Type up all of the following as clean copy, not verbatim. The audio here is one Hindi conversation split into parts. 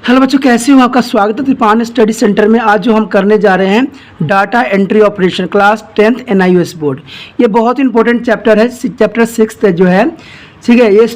हेलो बच्चों, कैसे हो? आपका स्वागत है त्रिपान स्टडी सेंटर में। आज जो हम करने जा रहे हैं data entry operation class 10th NIOS board. ये बहुत इंपॉर्टेंट चैप्टर है, चैप्टर 6 जो है, ठीक है। ये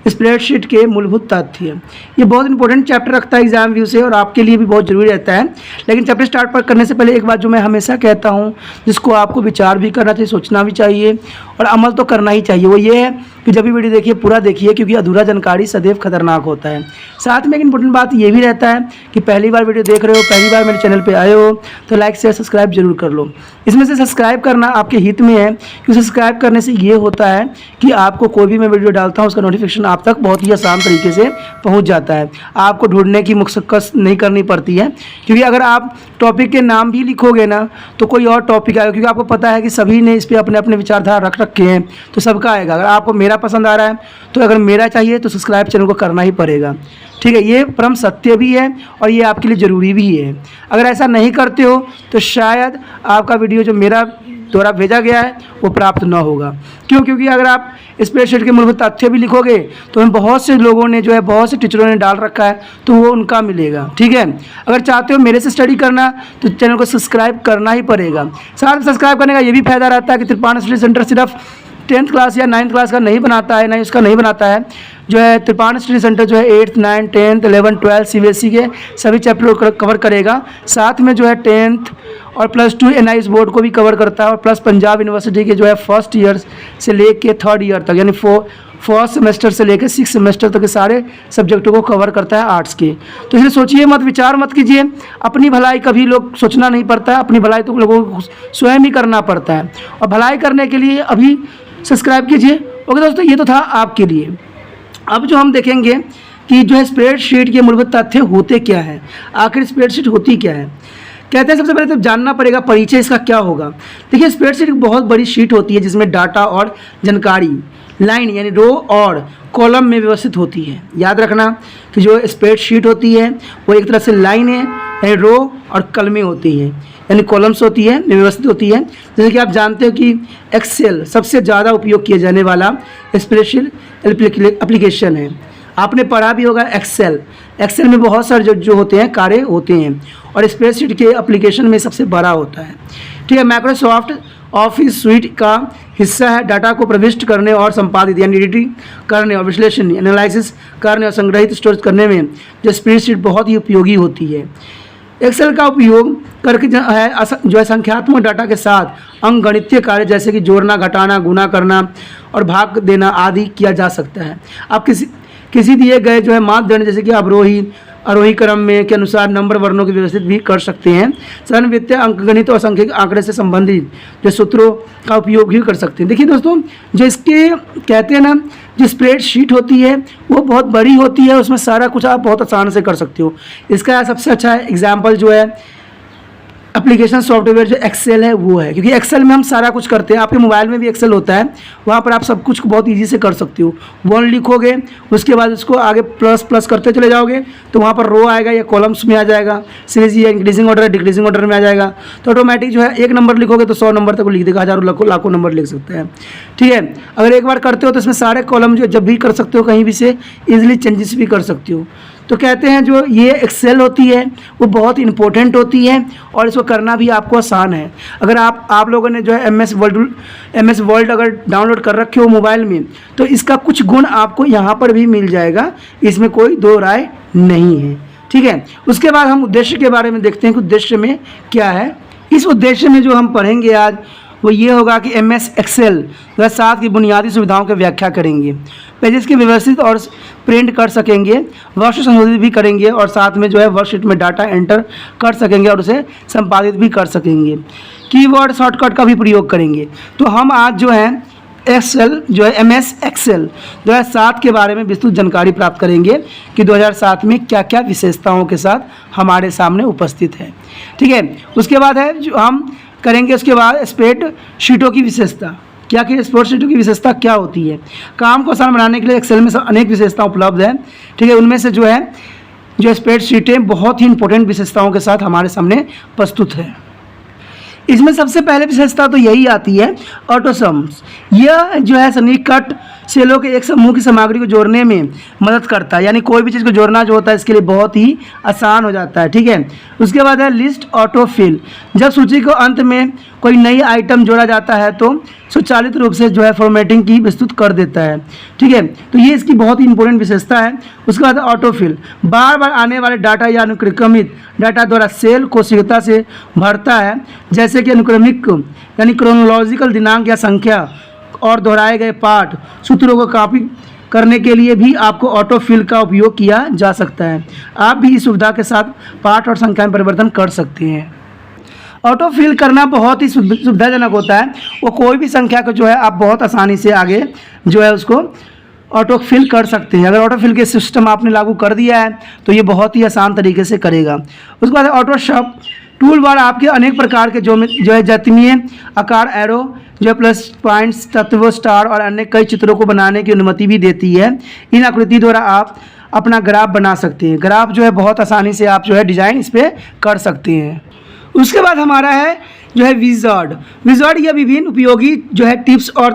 स्प्रेडशीट के मूलभूत तथ्य, ये बहुत इंपॉर्टेंट चैप्टर रखता है एग्जाम व्यू से और आपके लिए भी बहुत जरूरी रहता है। लेकिन चैप्टर स्टार्ट पर करने से पहले एक बात जो मैं हमेशा कहता हूँ, जिसको आपको विचार भी करना चाहिए, सोचना भी चाहिए और अमल तो करना ही चाहिए, वो ये है कि जब भी वीडियो देखिए पूरा देखिए, क्योंकि अधूरा जानकारी सदैव खतरनाक होता है। साथ में एक इंपॉर्टेंट बात ये भी रहता है कि पहली बार वीडियो देख रहे हो, पहली बार मेरे चैनल पे आए हो, तो लाइक शेयर सब्सक्राइब जरूर कर लो। इसमें से सब्सक्राइब करना आपके हित में है, क्योंकि सब्सक्राइब करने से ये होता है कि आपको कोई भी मैं वीडियो डालता हूँ उसका नोटिफिकेशन आप तक बहुत ही आसान तरीके से पहुँच जाता है। आपको ढूंढने की मुशक्कत नहीं करनी पड़ती है, क्योंकि अगर आप टॉपिक के नाम भी लिखोगे ना तो कोई और टॉपिक आएगा, क्योंकि आपको पता है कि सभी ने इस पर अपने अपने विचारधारा रख रखे हैं, तो सबका आएगा। अगर आपको मेरा पसंद आ रहा है तो अगर मेरा चाहिए तो सब्सक्राइब चैनल को करना ही पड़ेगा, ठीक है। ये परम सत्य भी है और ये आपके लिए ज़रूरी भी है। अगर ऐसा नहीं करते हो तो शायद आपका वीडियो जो मेरा द्वारा भेजा गया है वो प्राप्त ना होगा। क्यों? क्योंकि अगर आप स्प्रेडशीट के मूलभूत तथ्य भी लिखोगे तो हम बहुत से लोगों ने जो है, बहुत से टीचरों ने डाल रखा है, तो वो उनका मिलेगा, ठीक है। अगर चाहते हो मेरे से स्टडी करना तो चैनल को सब्सक्राइब करना ही पड़ेगा। साथ में सब्सक्राइब करने का ये भी फायदा रहता है कि त्रिपान स्टडी सेंटर सिर्फ 10th क्लास या 9th क्लास का नहीं बनाता है, ना ही उसका नहीं बनाता है। जो है त्रिपान स्टडी सेंटर जो है 8th 9th 10th 11th 12th CBSE के सभी चैप्टर को कवर करेगा। साथ में जो है 10th और +2 NIOS बोर्ड को भी कवर करता है, और प्लस पंजाब यूनिवर्सिटी के जो है फर्स्ट ईयर से लेके 3rd ईयर तक, यानी फर्स्ट सेमेस्टर से लेकर 6th सेमेस्टर तक के सारे सब्जेक्टों को कवर करता है आर्ट्स के। तो इसलिए सोचिए मत, विचार मत कीजिए। अपनी भलाई कभी लोग सोचना नहीं पड़ता है, अपनी भलाई तो लोगों को स्वयं ही करना पड़ता है, और भलाई करने के लिए अभी सब्सक्राइब कीजिए। ओके दोस्तों, ये तो था आपके लिए। अब जो हम देखेंगे कि जो है स्प्रेडशीट के मूलभूत तथ्य होते क्या है, आखिर स्प्रेडशीट होती क्या है। कहते हैं सबसे पहले तो जानना पड़ेगा परिचय इसका क्या होगा। देखिए, स्प्रेडशीट एक बहुत बड़ी शीट होती है जिसमें डाटा और जानकारी लाइन यानी रो और कॉलम में व्यवस्थित होती है। याद रखना कि जो स्प्रेडशीट होती है वो एक तरह से लाइन है, यानी रो और कलमें होती हैं, यानी कॉलम्स होती है, व्यवस्थित होती है। जैसे कि आप जानते हो कि एक्सेल सबसे ज़्यादा उपयोग किया जाने वाला स्प्रेडशीट एप्लीकेशन है। आपने पढ़ा भी होगा एक्सेल में बहुत सारे जो होते हैं कार्य होते हैं, और स्प्रेडशीट के एप्लीकेशन में सबसे बड़ा होता है, ठीक है। माइक्रोसॉफ्ट ऑफिस स्वीट का हिस्सा है। डाटा को प्रविष्ट करने और संपादित यानी एडिटिंग करने और विश्लेषण एनालिसिस करने और संग्रहित स्टोर करने में जो स्प्रेडशीट बहुत ही उपयोगी होती है। एक्सेल का उपयोग करके जो है संख्यात्मक डाटा के साथ अंकगणितीय कार्य जैसे कि जोड़ना, घटाना, गुणा करना और भाग देना आदि किया जा सकता है। आप किसी दिए गए जो है मापदंड जैसे कि आरोही क्रम में के अनुसार नंबर वर्णों की व्यवस्थित भी कर सकते हैं। सरल वित्तीय अंकगणित और सांख्यिक आंकड़े से संबंधित जो सूत्रों का उपयोग भी कर सकते हैं। देखिए दोस्तों, जो इसके कहते हैं ना, जो स्प्रेडशीट होती है वो बहुत बड़ी होती है, उसमें सारा कुछ आप बहुत आसान से कर सकते हो। इसका सबसे अच्छा एग्जाम्पल जो है एप्लीकेशन सॉफ्टवेयर जो एक्सेल है वो है, क्योंकि एक्सेल में हम सारा कुछ करते हैं। आपके मोबाइल में भी एक्सेल होता है, वहाँ पर आप सब कुछ बहुत इजी से कर सकते हो। 1 लिखोगे, उसके बाद उसको आगे प्लस करते चले जाओगे तो वहाँ पर रो आएगा या कॉलम्स में आ जाएगा, सीरीज या इंक्रीजिंग ऑर्डर डिक्रीजिंग ऑर्डर में आ जाएगा। तो ऑटोमेटिक जो है 1 नंबर लिखोगे तो 100 नंबर तक लिख देगा, हज़ारों लाखों नंबर लिख सकते हैं, ठीक है। अगर एक बार करते हो तो इसमें सारे कॉलम जो जब भी कर सकते हो, कहीं भी से ईजिली चेंजेस भी कर सकते हो। तो कहते हैं जो ये एक्सेल होती है वो बहुत इंपॉर्टेंट होती है और इसको करना भी आपको आसान है। अगर आप लोगों ने जो है MS वर्ल्ड अगर डाउनलोड कर रखे हो मोबाइल में, तो इसका कुछ गुण आपको यहाँ पर भी मिल जाएगा, इसमें कोई दो राय नहीं है, ठीक है। उसके बाद हम उद्देश्य के बारे में देखते हैं कि उद्देश्य में क्या है। इस उद्देश्य में जो हम पढ़ेंगे आज वो ये होगा कि MS एक्सेल वह 7 की बुनियादी सुविधाओं की व्याख्या करेंगे, पेजेस की व्यवस्थित और प्रिंट कर सकेंगे, वर्कशीट संशोधित भी करेंगे, और साथ में जो है वर्कशीट में डाटा एंटर कर सकेंगे और उसे संपादित भी कर सकेंगे। कीवर्ड शॉर्टकट का भी प्रयोग करेंगे। तो हम आज जो है एक्सेल जो है MS एक्सेल 2007 के बारे में विस्तृत जानकारी प्राप्त करेंगे कि 2007 में क्या क्या विशेषताओं के साथ हमारे सामने उपस्थित है, ठीक है। उसके बाद है जो हम करेंगे, उसके बाद स्प्रेडशीटों की विशेषता क्या कि स्प्रेडशीटों की विशेषता क्या होती है। काम को आसान बनाने के लिए एक्सेल में अनेक विशेषताएं उपलब्ध हैं, ठीक है। उनमें से जो स्प्रेडशीटें बहुत ही इंपॉर्टेंट विशेषताओं के साथ हमारे सामने प्रस्तुत है। इसमें सबसे पहले विशेषता तो यही आती है ऑटोसम्स। यह जो है सन्निकट सेलों के एक समूह की सामग्री को जोड़ने में मदद करता है, यानी कोई भी चीज़ को जोड़ना जो होता है इसके लिए बहुत ही आसान हो जाता है। ठीक है, उसके बाद है लिस्ट ऑटोफिल। जब सूची को अंत में कोई नई आइटम जोड़ा जाता है तो स्वचालित रूप से जो है फॉर्मेटिंग की प्रस्तुत कर देता है। ठीक है, तो ये इसकी बहुत ही इंपॉर्टेंट विशेषता है। उसके बाद ऑटोफिल बार बार आने वाले डाटा या अनुक्रमित डाटा द्वारा सेल को शीघ्रता से भरता है, जैसे कि अनुक्रमिक यानी क्रोनोलॉजिकल दिनांक या संख्या और दोहराए गए पाठ सूत्रों को कॉपी करने के लिए भी आपको ऑटोफिल का उपयोग किया जा सकता है। आप भी इस सुविधा के साथ पाठ और संख्या में परिवर्तन कर सकते हैं। ऑटोफिल करना बहुत ही सुविधाजनक होता है। वो कोई भी संख्या को जो है आप बहुत आसानी से आगे जो है उसको ऑटोफिल कर सकते हैं। अगर ऑटोफिल के सिस्टम आपने लागू कर दिया है तो ये बहुत ही आसान तरीके से करेगा। उसके बाद ऑटोशॉप टूल बार आपके अनेक प्रकार के जो है ज्यामितीय आकार, एरो जो है प्लस पॉइंट्स, तत्व, स्टार और अन्य कई चित्रों को बनाने की अनुमति भी देती है। इन आकृति द्वारा आप अपना ग्राफ बना सकते हैं। ग्राफ जो है बहुत आसानी से आप जो है डिजाइन इस पर कर सकते हैं। उसके बाद हमारा है जो है विजार्ड। विजार्ड यह विभिन्न उपयोगी जो है टिप्स और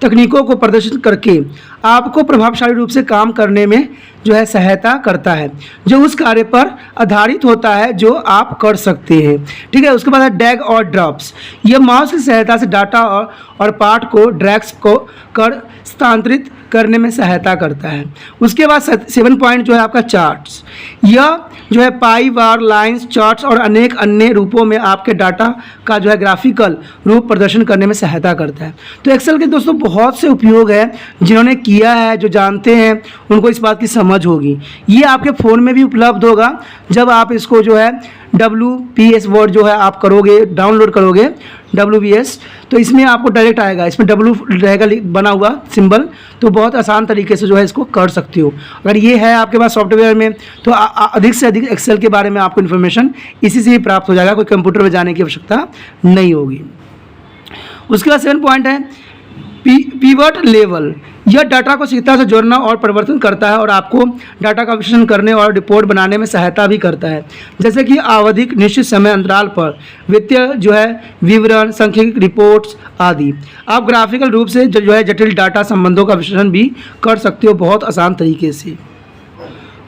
तकनीकों को प्रदर्शित करके आपको प्रभावशाली रूप से काम करने में जो है सहायता करता है, जो उस कार्य पर आधारित होता है जो आप कर सकते हैं। ठीक है, उसके बाद है ड्रैग और ड्रॉप्स। यह माउस की सहायता से डाटा और पार्ट को ड्रैग्स को कर स्थानांतरित करने में सहायता करता है। उसके बाद 7 पॉइंट जो है आपका चार्ट्स। यह जो है पाई बार, लाइंस, चार्ट्स और अनेक अन्य रूपों में आपके डाटा का जो है ग्राफिकल रूप प्रदर्शन करने में सहायता करता है। तो एक्सेल के दोस्तों बहुत से उपयोग है, जिन्होंने किया है, जो जानते हैं उनको इस बात की समझ होगी। ये आपके फ़ोन में भी उपलब्ध होगा। जब आप इसको जो है WPS वर्ड जो है आप करोगे, डाउनलोड करोगे WPS, तो इसमें आपको डायरेक्ट आएगा, इसमें W रहेगा बना हुआ सिंबल, तो बहुत आसान तरीके से जो है इसको कर सकते हो। अगर ये है आपके पास सॉफ्टवेयर में तो अधिक से अधिक एक्सेल के बारे में आपको इन्फॉर्मेशन इसी से ही प्राप्त हो जाएगा, कोई कंप्यूटर में जाने की आवश्यकता नहीं होगी। उसके बाद 7 पॉइंट है पिवट लेवल। यह डाटा को शीघ्रता से जोड़ना और परिवर्तन करता है और आपको डाटा का विश्लेषण करने और रिपोर्ट बनाने में सहायता भी करता है, जैसे कि आवधिक निश्चित समय अंतराल पर वित्तीय जो है विवरण, सांख्यिकी रिपोर्ट्स आदि। आप ग्राफिकल रूप से जो है जटिल डाटा संबंधों का विश्लेषण भी कर सकते हो बहुत आसान तरीके से।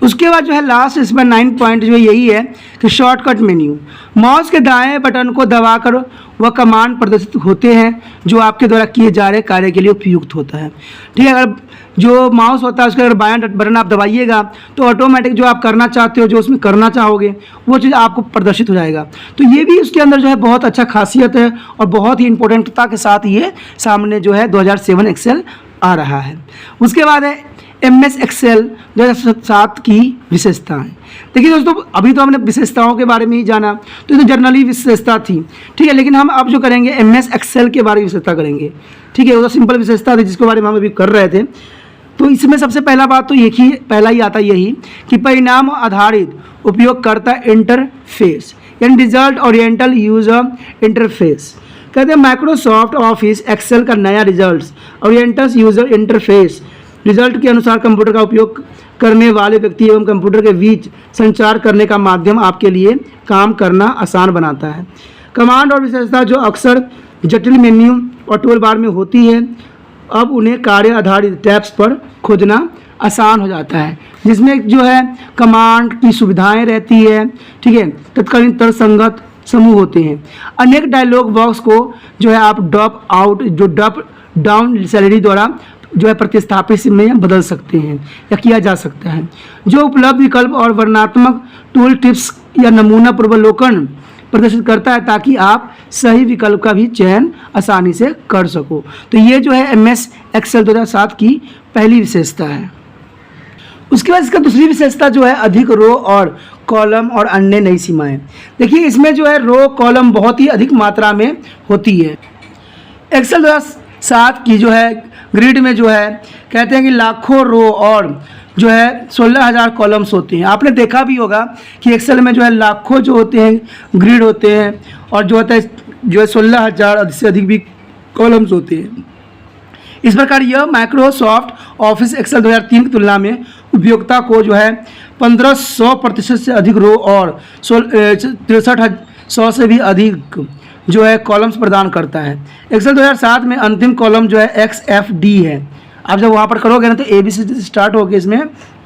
उसके बाद जो है लास्ट इसमें 9 पॉइंट जो यही है कि शॉर्टकट मेन्यू। माउस के दाएं बटन को दबाकर वह कमांड प्रदर्शित होते हैं जो आपके द्वारा किए जा रहे कार्य के लिए उपयुक्त होता है। ठीक है, अगर जो माउस होता है उसका अगर बायां बटन आप दबाइएगा तो ऑटोमेटिक जो आप करना चाहते हो, जो उसमें करना चाहोगे, वो चीज़ आपको प्रदर्शित हो जाएगा। तो ये भी उसके अंदर जो है बहुत अच्छा खासियत है और बहुत ही इंपॉर्टेंटता के साथ ये सामने जो है 2007 एक्सेल आ रहा है। उसके बाद है MS एक्सेल 2007 की विशेषताएं। देखिए दोस्तों, अभी तो हमने विशेषताओं के बारे में ही जाना, तो ये तो जनरली विशेषता थी। ठीक है, लेकिन हम अब जो करेंगे MS एक्सेल के बारे में विशेषता करेंगे। ठीक है, वो तो सिंपल विशेषता थी जिसके बारे में हम अभी कर रहे थे। तो इसमें सबसे पहला बात तो पहला ही आता यही कि परिणाम आधारित उपयोगकर्ता इंटरफेस, यानी रिजल्ट ओरिएंटल यूजर इंटरफेस। कहते हैं माइक्रोसॉफ्ट ऑफिस एक्सेल का नया result oriental user interface result के अनुसार कंप्यूटर का उपयोग करने वाले व्यक्ति एवं कंप्यूटर के बीच संचार करने का माध्यम आपके लिए काम करना आसान बनाता है। कमांड और विशेषता जो अक्सर जटिल मेन्यू और टूल बार में होती है, अब उन्हें कार्य आधारित टैब्स पर खोजना आसान हो जाता है, जिसमें जो है कमांड की सुविधाएं रहती है। ठीक है, तत्कालीन तर्कसंगत समूह होते हैं। अनेक डायलॉग बॉक्स को जो है आप ड्रॉप आउट जो ड्रॉप डाउन सैलरी द्वारा जो है प्रतिस्थापित में बदल सकते हैं या किया जा सकता है। जो उपलब्ध विकल्प और वर्णनात्मक टूल टिप्स या नमूना पूर्वावलोकन प्रदर्शित करता है ताकि आप सही विकल्प का भी चयन आसानी से कर सको। तो ये जो है MS एक्सेल 2007 की पहली विशेषता है। उसके बाद इसका दूसरी विशेषता जो है अधिक रो और कॉलम और अन्य नई सीमाएं। देखिए, इसमें जो है रो कॉलम बहुत ही अधिक मात्रा में होती है। एक्सेल 2007 की जो है ग्रिड में जो है कहते हैं कि लाखों रो और जो है 16,000 कॉलम्स होते हैं। आपने देखा भी होगा कि एक्सेल में जो है लाखों जो होते हैं ग्रिड होते हैं और जो होता है जो है 16,000 से अधिक भी कॉलम्स होते हैं। इस प्रकार यह माइक्रोसॉफ्ट ऑफिस एक्सेल 2003 की तुलना में उपयोगिता को जो है 1500% से अधिक रो और 6300 से भी अधिक जो है कॉलम्स प्रदान करता है। एक्सेल 2007 में अंतिम कॉलम जो है XFD है। आप जब वहाँ पर करोगे ना तो ABC से स्टार्ट होकर इसमें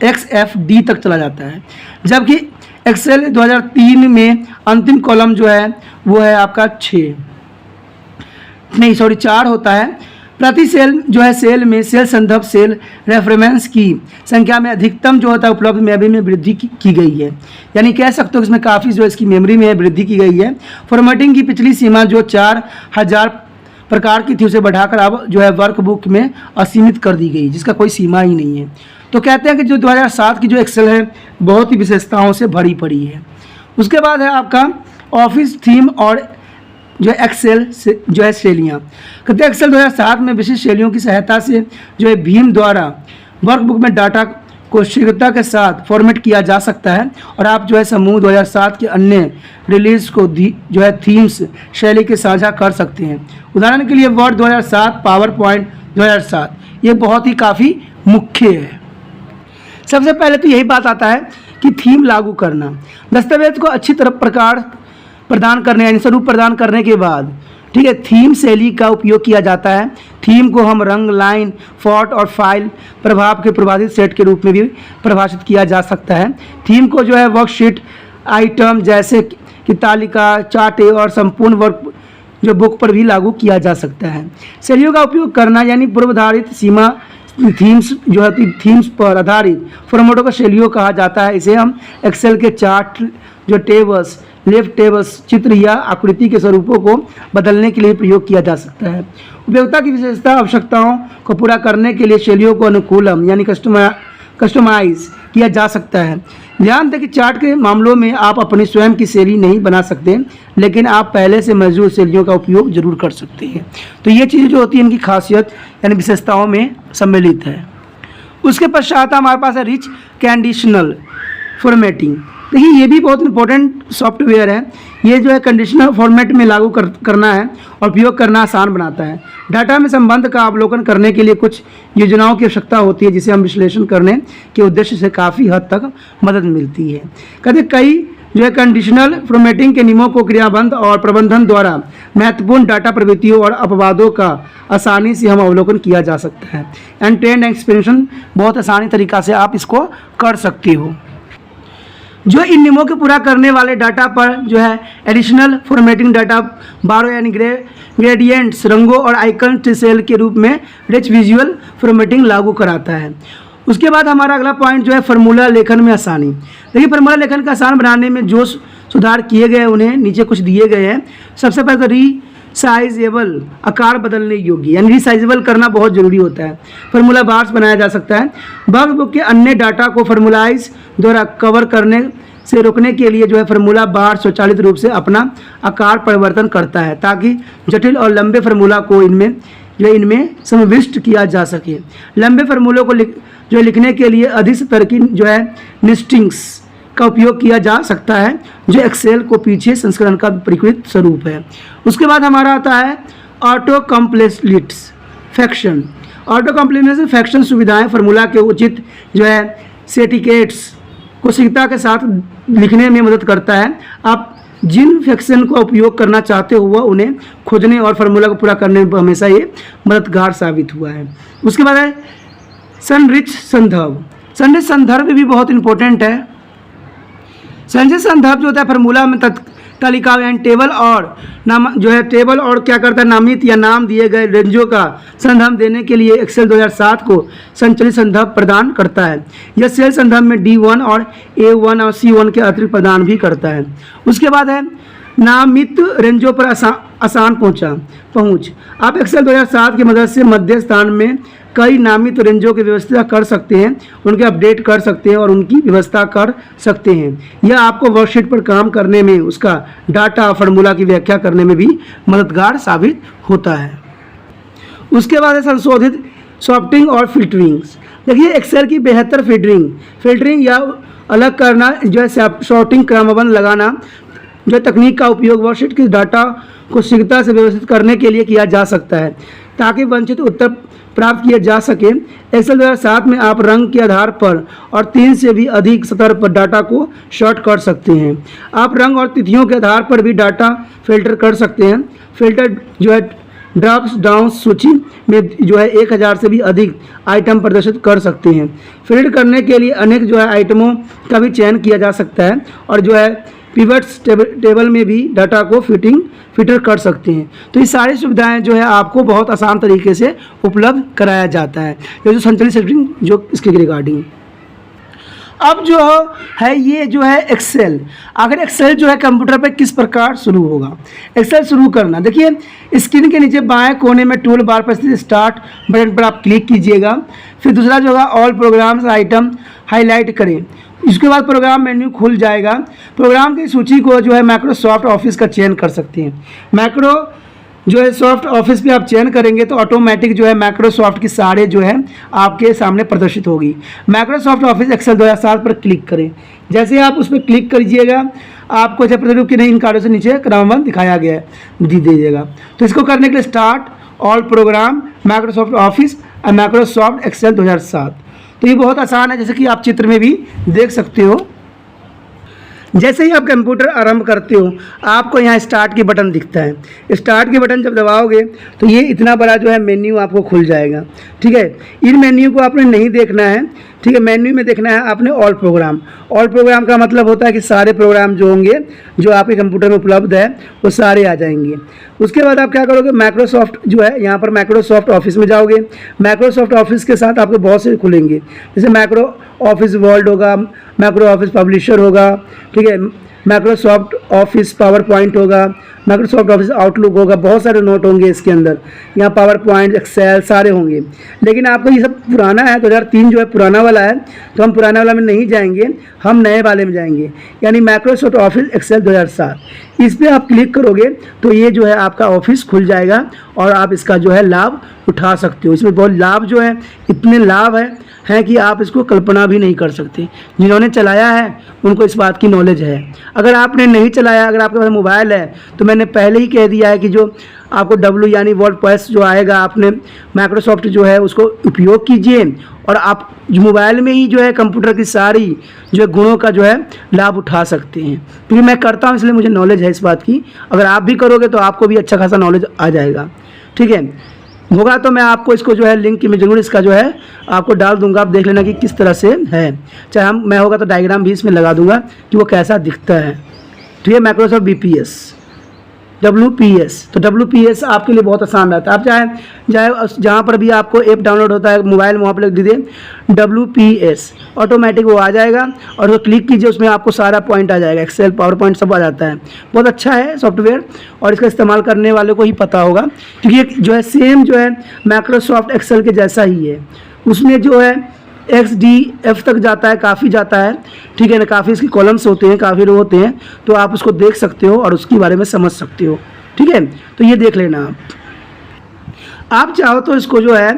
XFD तक चला जाता है, जबकि एक्सेल 2003 में अंतिम कॉलम जो है वो है आपका 4 होता है। प्रति सेल जो है सेल में सेल संदर्भ सेल रेफरेंस की संख्या में अधिकतम जो होता है उपलब्ध मेमोरी में वृद्धि की गई है, यानी कह सकते हो कि इसमें काफ़ी जो इसकी मेमोरी में वृद्धि की गई है। फॉर्मेटिंग की पिछली सीमा जो 4000 प्रकार की थी उसे बढ़ाकर अब जो है वर्कबुक में असीमित कर दी गई, जिसका कोई सीमा ही नहीं है। तो कहते हैं कि जो 2007 की जो एक्सेल है बहुत ही विशेषताओं से भरी पड़ी है। उसके बाद है आपका ऑफिस थीम और जो एक्सेल से जो है शैलियाँ। कहते हैं एक्सेल 2007 में विशिष्ट शैलियों की सहायता से जो है भीम द्वारा वर्कबुक में डाटा को शीघ्रता के साथ फॉर्मेट किया जा सकता है और आप जो है समूह 2007 के अन्य रिलीज को जो है थीम्स शैली के साझा कर सकते हैं। उदाहरण के लिए वर्ड 2007, पावर पॉइंट 2007 ये बहुत ही काफ़ी मुख्य है। सबसे पहले तो यही बात आता है कि थीम लागू करना, दस्तावेज को अच्छी तरह प्रकार प्रदान करने यानी स्वरूप प्रदान करने के बाद ठीक है थीम शैली का उपयोग किया जाता है। थीम को हम रंग, लाइन, फॉन्ट और फाइल प्रभाव के प्रभावित सेट के रूप में भी परिभाषित किया जा सकता है। थीम को जो है वर्कशीट आइटम जैसे कि तालिका, चार्ट और संपूर्ण वर्क जो बुक पर भी लागू किया जा सकता है। शैलियों का उपयोग करना यानी पूर्वधारित सीमा थीम्स जो है थीम्स पर आधारित फॉर्मेटों को शैलियों कहा जाता है। इसे हम एक्सेल के चार्ट जो टेबल्स, लेफ्ट टेबल्स, चित्र या आकृति के स्वरूपों को बदलने के लिए प्रयोग किया जा सकता है। उपयोगिता की विशेषता आवश्यकताओं को पूरा करने के लिए शैलियों को अनुकूलम यानी कस्टमाइज किया जा सकता है। ध्यान दें कि चार्ट के मामलों में आप अपनी स्वयं की शैली नहीं बना सकते, लेकिन आप पहले से मौजूद शैलियों का उपयोग जरूर कर सकते हैं। तो ये चीज़ें जो होती है इनकी खासियत यानी विशेषताओं में सम्मिलित है। उसके पश्चात हमारे पास है रिच कंडीशनल फॉर्मेटिंग। देखिए ये भी बहुत इंपॉर्टेंट सॉफ्टवेयर है। ये जो है कंडीशनल फॉर्मेट में लागू करना है और उपयोग करना आसान बनाता है। डाटा में संबंध का अवलोकन करने के लिए कुछ योजनाओं की आवश्यकता होती है, जिसे हम विश्लेषण करने के उद्देश्य से काफ़ी हद तक मदद मिलती है। कहते कई जो है कंडीशनल फॉर्मेटिंग के नियमों को क्रियाबंध और प्रबंधन द्वारा महत्वपूर्ण डाटा प्रवृत्तियों और अपवादों का आसानी से हम अवलोकन किया जा सकता है। एंड टू एंड एक्सपेंशन बहुत आसानी तरीका से आप इसको कर सकते हो। जो इन नियमों को पूरा करने वाले डाटा पर जो है एडिशनल फॉर्मेटिंग डाटा बारो यानी ग्रेडियंट्स, रंगों और आइकन सेल के रूप में रिच विजुअल फॉर्मेटिंग लागू कराता है। उसके बाद हमारा अगला पॉइंट जो है फार्मूला लेखन में आसानी। देखिए फार्मूला लेखन का आसान बनाने में जो सुधार किए गए उन्हें नीचे कुछ दिए गए हैं। सबसे पहले तो रीसाइजेबल आकार बदलने योग्य यानी रीसाइजेबल करना बहुत जरूरी होता है। फार्मूला बार्स बनाया जा सकता है। वर्कबुक के अन्य डाटा को फार्मूलाइज द्वारा कवर करने से रोकने के लिए जो है फार्मूला बार स्वचालित रूप से अपना आकार परिवर्तन करता है, ताकि जटिल और लंबे फार्मूला को इनमें समाविष्ट किया जा सके। लंबे फार्मूलों को लिखने के लिए अधिक स्तर की जो है नेस्टिंग्स का उपयोग किया जा सकता है, जो एक्सेल को पीछे संस्करण का परिष्कृत स्वरूप है। उसके बाद हमारा आता है auto completes function. Auto completion function सुविधाएं फार्मूला के उचित जो है सेटिकेट्स को शीघ्रता के साथ लिखने में मदद करता है। आप जिन फैक्शन का उपयोग करना चाहते हो वह उन्हें खोजने और फार्मूला को पूरा करने में हमेशा ये मददगार साबित हुआ है। उसके बाद है संरचित संदर्भ। संरचित संदर्भ भी बहुत इंपॉर्टेंट है। संरचित संदर्भ जो होता है फार्मूला में तालिका यानी टेबल और नाम जो है टेबल और क्या करता है नामित या नाम दिए गए रेंजों का संदर्भ देने के लिए एक्सेल 2007 को संचालित संदर्भ प्रदान करता है। यह सेल संदर्भ में D1 और A1 और C1 के अतिरिक्त प्रदान भी करता है। उसके बाद है नामित रेंजों पर आसान पहुंच। आप एक्सेल 2007 की मदद से मध्य स्थान में कई नामित रेंजों की व्यवस्था कर सकते हैं, उनके अपडेट कर सकते हैं और उनकी व्यवस्था कर सकते हैं। यह आपको वर्कशीट पर काम करने में, उसका डाटा फार्मूला की व्याख्या करने में भी मददगार साबित होता है। उसके बाद है संशोधित सॉर्टिंग और फिल्टरिंग। देखिए एक्सेल की बेहतर फिल्टरिंग या अलग करना जो है सॉर्टिंग क्रमबंध लगाना जो तकनीक का उपयोग वर्कशीट के डाटा को शीघ्रता से व्यवस्थित करने के लिए किया जा सकता है, ताकि वांछित उत्तर प्राप्त किए जा सके। एक्सेल 2007 में आप रंग के आधार पर और 3 से भी अधिक स्तर पर डाटा को शॉर्ट कर सकते हैं। आप रंग और तिथियों के आधार पर भी डाटा फिल्टर कर सकते हैं। फिल्टर जो है ड्रॉप डाउन सूची में जो है 1000 से भी अधिक आइटम प्रदर्शित कर सकते हैं। फिल्टर करने के लिए अनेक जो है आइटमों का भी चयन किया जा सकता है और जो है पिवट्स टेबल में भी डाटा को फिल्टर कर सकते हैं। तो ये सारी सुविधाएं जो है आपको बहुत आसान तरीके से उपलब्ध कराया जाता है, ये जो संचालित सेटिंग जो इसके रिगार्डिंग। अब जो है ये जो है एक्सेल, अगर एक्सेल जो है कंप्यूटर पे किस प्रकार शुरू होगा। एक्सेल शुरू करना, देखिए स्क्रीन के नीचे बाएं कोने में टूल बार पर स्थित स्टार्ट बटन पर आप क्लिक कीजिएगा। फिर दूसरा जो है ऑल प्रोग्राम्स आइटम हाईलाइट करें, इसके बाद प्रोग्राम मेन्यू खुल जाएगा। प्रोग्राम की सूची को जो है माइक्रोसॉफ्ट ऑफिस का चयन कर सकते हैं। मैक्रो जो है सॉफ्ट ऑफिस पे आप चयन करेंगे तो ऑटोमेटिक जो है माइक्रोसॉफ्ट की सारे जो है आपके सामने प्रदर्शित होगी। माइक्रोसॉफ्ट ऑफिस एक्सेल 2007 पर क्लिक करें। जैसे आप उस पर क्लिक करिएगा आपको जब प्रतिरूप की नहीं इन कार्यों से नीचे क्रमबद्ध दिखाया गया है दीजिएगा। तो इसको करने के लिए start all programme Microsoft office और माइक्रोसॉफ्ट एक्सेल 2007। तो ये बहुत आसान है, जैसे कि आप चित्र में भी देख सकते हो। जैसे ही आप कंप्यूटर आरंभ करते हो आपको यहाँ स्टार्ट की बटन दिखता है। स्टार्ट के बटन जब दबाओगे तो ये इतना बड़ा जो है मेन्यू आपको खुल जाएगा। ठीक है, इन मेन्यू को आपने नहीं देखना है। ठीक है, मेन्यू में देखना है आपने ऑल प्रोग्राम। ऑल प्रोग्राम का मतलब होता है कि सारे प्रोग्राम जो होंगे जो आपके कंप्यूटर में उपलब्ध है वो सारे आ जाएंगे। उसके बाद आप क्या करोगे, माइक्रोसॉफ्ट जो है यहाँ पर माइक्रोसॉफ्ट ऑफिस में जाओगे। माइक्रोसॉफ्ट ऑफिस के साथ आपके बहुत से खुलेंगे, जैसे माइक्रो ऑफिस वर्ल्ड होगा, माइक्रो ऑफिस पब्लिशर होगा, ठीक है, माइक्रोसॉफ्ट ऑफिस पावर पॉइंट होगा, माइक्रोसॉफ्ट ऑफिस आउटलुक होगा, बहुत सारे नोट होंगे इसके अंदर। यहाँ पावर पॉइंट एक्सेल सारे होंगे। लेकिन आपको ये सब पुराना है, 2003 जो है पुराना वाला है, तो हम पुराना वाला में नहीं जाएंगे, हम नए वाले में जाएंगे, यानी माइक्रोसॉफ्ट ऑफिस एक्सेल 2007। इस पर आप क्लिक करोगे तो ये जो है आपका ऑफिस खुल जाएगा और आप इसका जो है लाभ उठा सकते हो। इसमें बहुत लाभ जो है, इतने लाभ है कि आप इसको कल्पना भी नहीं कर सकते। जिन्होंने चलाया है उनको इस बात की नॉलेज है। अगर आपने नहीं चलाया, अगर आपके पास मोबाइल है, तो मैंने पहले ही कह दिया है कि जो आपको डब्ल्यू यानी वर्ड प्रेस जो आएगा, आपने माइक्रोसॉफ्ट जो है उसको उपयोग कीजिए और आप जो मोबाइल में ही जो है कंप्यूटर की सारी जो गुणों का जो है लाभ उठा सकते हैं। क्योंकि मैं करता हूँ इसलिए मुझे नॉलेज है इस बात की। अगर आप भी करोगे तो आपको भी अच्छा खासा नॉलेज आ जाएगा। ठीक है, होगा तो मैं आपको इसको जो है लिंक में ज़रूर इसका जो है आपको डाल दूंगा, आप देख लेना कि किस तरह से है। चाहे मैं होगा तो डायग्राम भी इसमें लगा दूंगा कि वो कैसा दिखता है। ठीक है, माइक्रोसॉफ्ट BPS WPS, तो WPS आपके लिए बहुत आसान रहता है। आप चाहे जहाँ पर भी आपको ऐप डाउनलोड होता है मोबाइल में, वहाँ पर लिख दीजिए WPS, ऑटोमेटिक वो आ जाएगा और वो क्लिक कीजिए, उसमें आपको सारा पॉइंट आ जाएगा, एक्सेल पावर पॉइंट सब आ जाता है। बहुत अच्छा है सॉफ्टवेयर और इसका इस्तेमाल करने वाले को ही पता होगा, क्योंकि ये जो है सेम जो है माइक्रोसॉफ्ट एक्सेल के जैसा ही है। उसमें जो है XDF तक जाता है, काफ़ी जाता है। ठीक है ना, काफ़ी इसके कॉलम्स होते हैं, काफ़ी रो होते हैं, तो आप उसको देख सकते हो और उसके बारे में समझ सकते हो। ठीक है, तो ये देख लेना आप चाहो तो इसको जो है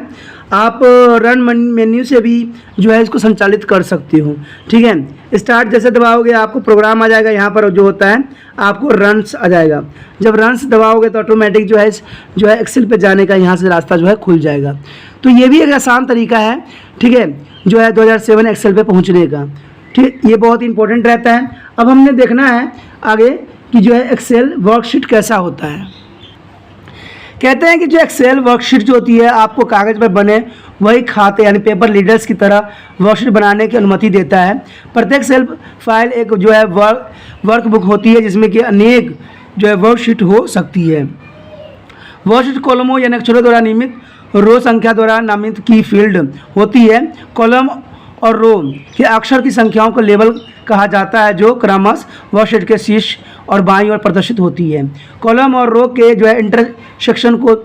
आप रन मेन्यू से भी जो है इसको संचालित कर सकते हो। ठीक है, स्टार्ट जैसे दबाओगे आपको प्रोग्राम आ जाएगा, यहाँ पर जो होता है आपको रन्स आ जाएगा। जब रन्स दबाओगे तो ऑटोमेटिक जो है एक्सेल पे जाने का यहाँ से रास्ता जो है खुल जाएगा। तो ये भी एक आसान तरीका है, ठीक है, जो है 2007 एक्सेल पे पहुँचने का। ठीक, ये बहुत इंपॉर्टेंट रहता है। अब हमने देखना है आगे कि जो है एक्सेल वर्कशीट कैसा होता है। कहते हैं कि जो एक्सेल वर्कशीट जो होती है आपको कागज़ पर बने वही खाते यानी पेपर लीडर्स की तरह वर्कशीट बनाने की अनुमति देता है। प्रत्येक सेल फाइल एक जो है वर्कबुक होती है जिसमें कि अनेक जो है वर्कशीट हो सकती है। वर्कशीट कॉलमों यानी अक्षरों द्वारा नियमित रो संख्या द्वारा नामित की फील्ड होती है। कॉलम और रो के अक्षर की संख्याओं को लेबल कहा जाता है, जो क्रमशः वर्कशीट के शीर्ष और बाईं ओर प्रदर्शित होती है। कॉलम और रो के जो है इंटरसेक्शन को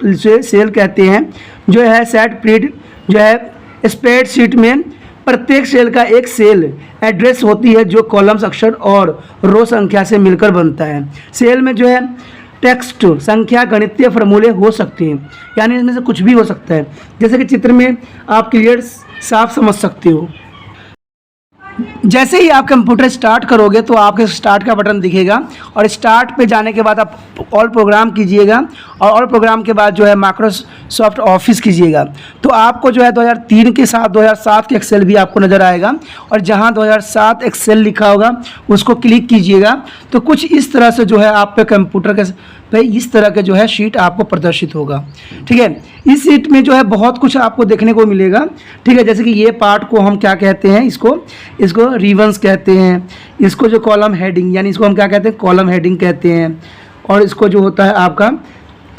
सेल कहते हैं। जो है सेट प्रिंट जो है स्प्रेडशीट में प्रत्येक सेल का एक सेल एड्रेस होती है, जो कॉलम्स अक्षर और रो संख्या से मिलकर बनता है। सेल में जो है टेक्स्ट संख्या गणितीय फॉर्मूले हो सकते हैं, यानी इसमें से कुछ भी हो सकता है, जैसे कि चित्र में आप क्लियर साफ समझ सकते हो। जैसे ही आप कंप्यूटर स्टार्ट करोगे तो आपके स्टार्ट का बटन दिखेगा और स्टार्ट पे जाने के बाद आप ऑल प्रोग्राम कीजिएगा और ऑल प्रोग्राम के बाद जो है माइक्रोसॉफ्ट ऑफिस कीजिएगा। तो आपको जो है 2003 के साथ 2007 के एक्सेल भी आपको नज़र आएगा और जहां 2007 एक्सेल लिखा होगा उसको क्लिक कीजिएगा। तो कुछ इस तरह से जो है आप पे कंप्यूटर के पे इस तरह के जो है शीट आपको प्रदर्शित होगा। ठीक है, इस शीट में जो है बहुत कुछ आपको देखने को मिलेगा। ठीक है, जैसे कि ये पार्ट को हम क्या कहते हैं, इसको रिबन्स कहते हैं। इसको जो कॉलम हेडिंग, यानी इसको हम क्या कहते हैं, कॉलम हेडिंग कहते हैं। और इसको जो होता है आपका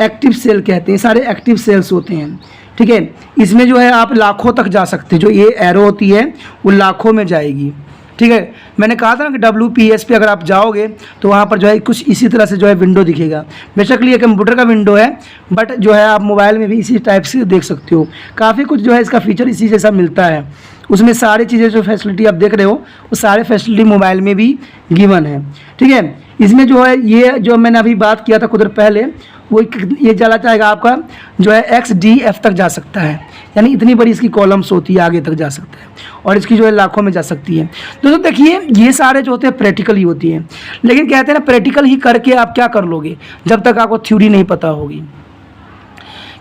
एक्टिव सेल कहते हैं, सारे एक्टिव सेल्स होते हैं। ठीक है, इसमें जो है आप लाखों तक जा सकते हैं, जो ये एरो होती है वो लाखों में जाएगी। ठीक है, मैंने कहा था ना कि WPS पे अगर आप जाओगे तो वहाँ पर जो है कुछ इसी तरह से जो है विंडो दिखेगा। बेशक ये कंप्यूटर का विंडो है, बट जो है आप मोबाइल में भी इसी टाइप से देख सकते हो। काफ़ी कुछ जो है इसका फीचर इसी जैसा मिलता है। उसमें सारी चीज़ें जो फैसिलिटी आप देख रहे हो वो सारे फैसिलिटी मोबाइल में भी गिवन है। ठीक है, इसमें जो है ये जो मैंने अभी बात किया था कुछ देर पहले, वो ये चला जाएगा आपका जो है XDF तक जा सकता है, यानी इतनी बड़ी इसकी कॉलम्स होती है, आगे तक जा सकता है। और इसकी जो है लाखों में जा सकती है। दोस्तों देखिए, ये सारे जो होते हैं प्रैक्टिकल ही होती है, लेकिन कहते हैं ना प्रैक्टिकल ही करके आप क्या कर लोगे जब तक आपको थ्योरी नहीं पता होगी।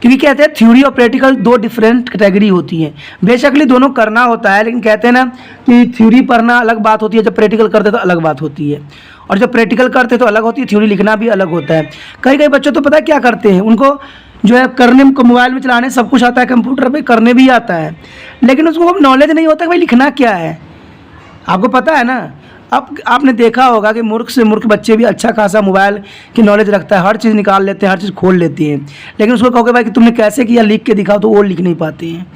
क्योंकि कहते हैं थ्योरी और प्रैक्टिकल दो डिफरेंट कैटेगरी होती है। बेशकली दोनों करना होता है, लेकिन कहते हैं ना कि थ्योरी पढ़ना अलग बात होती है, जब प्रैक्टिकल करते तो अलग बात होती है। और जब प्रैक्टिकल करते तो अलग होती है, थ्योरी लिखना भी अलग होता है। कई बच्चों तो पता है क्या करते हैं, उनको जो है करने को मोबाइल में चलाने सब कुछ आता है, कंप्यूटर पे करने भी आता है, लेकिन उसको नॉलेज नहीं होता कि भाई लिखना क्या है। आपको पता है ना, अब आपने देखा होगा कि मूर्ख से मूर्ख बच्चे भी अच्छा खासा मोबाइल की नॉलेज रखता है, हर चीज़ निकाल लेते हैं, हर चीज़ खोल लेते हैं, लेकिन उसको कहोगे भाई कि तुमने कैसे किया, लिख के दिखाओ, तो वो लिख नहीं पाते हैं।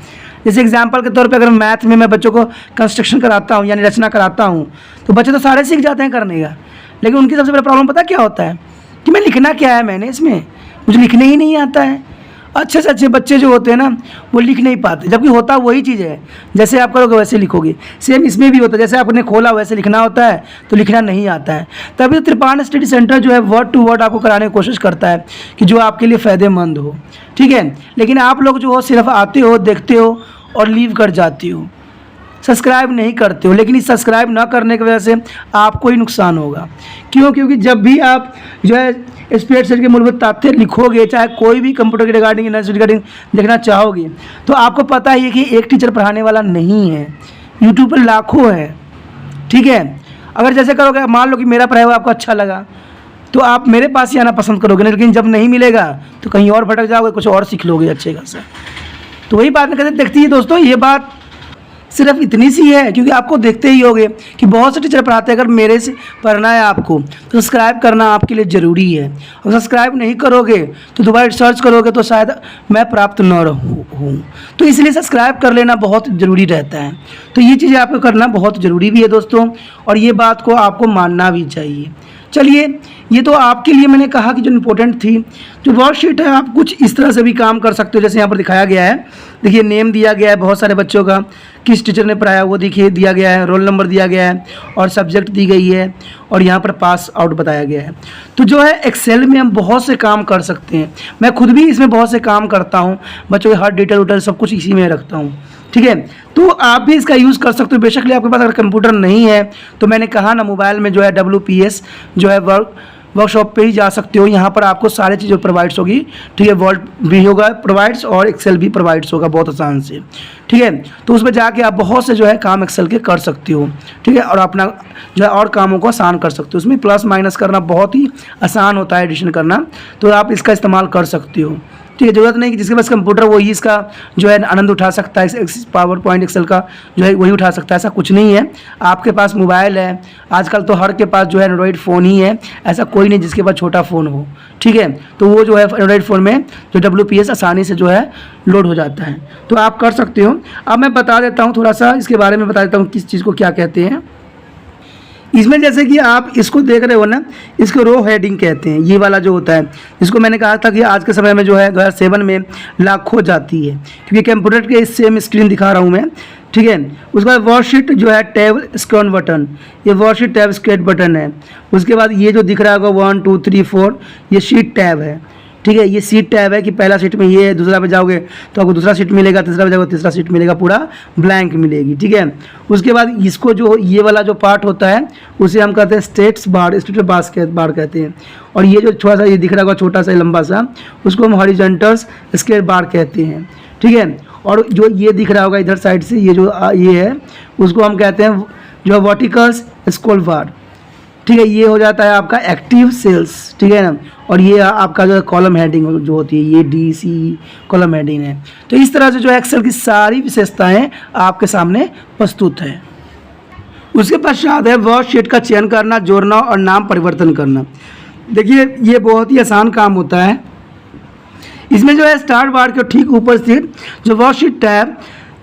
जैसे एग्जाम्पल के तौर पे अगर मैथ में मैं बच्चों को कंस्ट्रक्शन कराता हूँ, यानी रचना कराता हूँ, तो बच्चे तो सारे सीख जाते हैं करने का, लेकिन उनकी सबसे बड़ा प्रॉब्लम पता क्या होता है कि मैं लिखना क्या है, मैंने इसमें मुझे लिखने ही नहीं आता है। अच्छे से अच्छे बच्चे जो होते हैं ना वो लिख नहीं पाते, जबकि होता वही चीज़ है, जैसे आप करोगे वैसे लिखोगे। सेम इसमें भी होता है, जैसे आपने खोला वैसे लिखना होता है, तो लिखना नहीं आता है। तभी तो त्रिपाण स्टडी सेंटर जो है वर्ड टू वर्ड आपको कराने की कोशिश करता है कि जो आपके लिए फ़ायदेमंद हो। ठीक है, लेकिन आप लोग जो हो सिर्फ आते हो, देखते हो और लीव कर जाते हो, सब्सक्राइब नहीं करते हो। लेकिन इस सब्सक्राइब ना करने की वजह से आपको ही नुकसान होगा। क्यों? क्योंकि जब भी आप जो है स्पीड सेट के मूलभूत तथ्य लिखोगे, चाहे कोई भी कंप्यूटर के रिगार्डिंग एनालिसिस रिगार्डिंग देखना चाहोगे, तो आपको पता ही है कि एक टीचर पढ़ाने वाला नहीं है, यूट्यूब पर लाखों है। ठीक है, अगर जैसे करोगे, मान लो कि मेरा पढ़ाया हुआ आपको अच्छा लगा तो आप मेरे पास ही आना पसंद करोगे, लेकिन जब नहीं मिलेगा तो कहीं और भटक जाओगे, कुछ और सीख लोगे अच्छे खासा। तो वही बात कहते देखती है दोस्तों, ये बात सिर्फ इतनी सी है, क्योंकि आपको देखते ही होगे कि बहुत से टीचर पढ़ाते हैं। अगर मेरे से पढ़ना है आपको तो सब्सक्राइब करना आपके लिए ज़रूरी है। और सब्सक्राइब नहीं करोगे तो दोबारा सर्च करोगे तो शायद मैं प्राप्त न हूँ, तो इसलिए सब्सक्राइब कर लेना बहुत ज़रूरी रहता है। तो ये चीज़ें आपको करना बहुत ज़रूरी भी है दोस्तों, और ये बात को आपको मानना भी चाहिए। चलिए, ये तो आपके लिए मैंने कहा कि जो इम्पोर्टेंट थी। जो वर्कशीट है आप कुछ इस तरह से भी काम कर सकते हो, जैसे यहाँ पर दिखाया गया है। देखिए, नेम दिया गया है बहुत सारे बच्चों का, किस टीचर ने पढ़ाया वो देखिए दिया गया है, रोल नंबर दिया गया है और सब्जेक्ट दी गई है, और यहाँ पर पास आउट बताया गया है। तो जो है एक्सेल में हम बहुत से काम कर सकते हैं। मैं खुद भी इसमें बहुत से काम करता हूँ, बच्चों के हर डिटेल उटेल सब कुछ इसी में रखता हूँ। ठीक है, तो आप भी इसका यूज़ कर सकते हो। बेशक आपके पास अगर कंप्यूटर नहीं है तो मैंने कहा ना, मोबाइल में जो है WPS जो है वर्कशॉप पे ही जा सकते हो। यहाँ पर आपको सारी चीज़ें प्रोवाइड्स होगी। ठीक है, वर्ड भी होगा प्रोवाइड्स और एक्सेल भी प्रोवाइड्स होगा बहुत आसान से। ठीक है, तो उसमें जाके आप बहुत से जो है काम एक्सेल के कर सकते हो। ठीक है, और अपना जो है और कामों को आसान कर सकते हो। उसमें प्लस माइनस करना बहुत ही आसान होता है, एडिशन करना, तो आप इसका इस्तेमाल कर सकते हो। ठीक है, ज़रूरत नहीं कि जिसके पास कंप्यूटर वही इसका जो है आनंद उठा सकता है, पावर पॉइंट एक्सेल का जो है वही उठा सकता है, ऐसा कुछ नहीं है। आपके पास मोबाइल है, आजकल तो हर के पास जो है एंड्रॉइड फ़ोन ही है, ऐसा कोई नहीं जिसके पास छोटा फ़ोन हो। ठीक है, तो वो जो है एंड्रॉइड फ़ोन में जो WPS आसानी से जो है लोड हो जाता है, तो आप कर सकते हो। अब मैं बता देता हूँ थोड़ा सा इसके बारे में, बता देता हूँ किस चीज़ को क्या कहते हैं। इसमें जैसे कि आप इसको देख रहे हो ना, इसको रो हेडिंग कहते हैं, ये वाला जो होता है, जिसको मैंने कहा था कि आज के समय में जो है 2007 में लाखों जाती है, क्योंकि कंप्यूटर के सेम स्क्रीन दिखा रहा हूँ मैं। ठीक है, उसके बाद वर्कशीट जो है टैब स्क्रॉल बटन, ये वर्कशीट टैब स्क्रेट बटन है। उसके बाद ये जो दिख रहा होगा 1 2 3 4, ये शीट टैब है। ठीक है, ये सीट टैब है कि पहला सीट में ये है, दूसरा पे जाओगे तो आपको दूसरा सीट मिलेगा, तीसरा पे जाओगे तीसरा सीट मिलेगा, पूरा ब्लैंक मिलेगी। ठीक है, उसके बाद इसको जो ये वाला जो पार्ट होता है उसे हम कहते हैं स्टेटस बार, स्टेटस बार कहते हैं। और ये जो थोड़ा सा ये दिख रहा होगा छोटा सा लंबा सा, उसको हम हॉरिजॉन्टल स्क्वायर बार कहते हैं। ठीक है, और जो ये दिख रहा होगा इधर साइड से, ये जो ये है उसको हम कहते हैं जो वर्टिकल स्क्रॉल बार। ठीक है, ये हो जाता है आपका एक्टिव सेल्स, ठीक है ना। और ये आपका जो कॉलम हेडिंग जो होती है, ये डी सी कॉलम हेडिंग है। तो इस तरह से जो एक्सेल की सारी विशेषताएं आपके सामने प्रस्तुत है। उसके पश्चात है वर्कशीट का चयन करना, जोड़ना और नाम परिवर्तन करना। देखिए ये बहुत ही आसान काम होता है। इसमें जो है स्टार्ट बार के ठीक ऊपर स्थित जो वर्कशीट टैब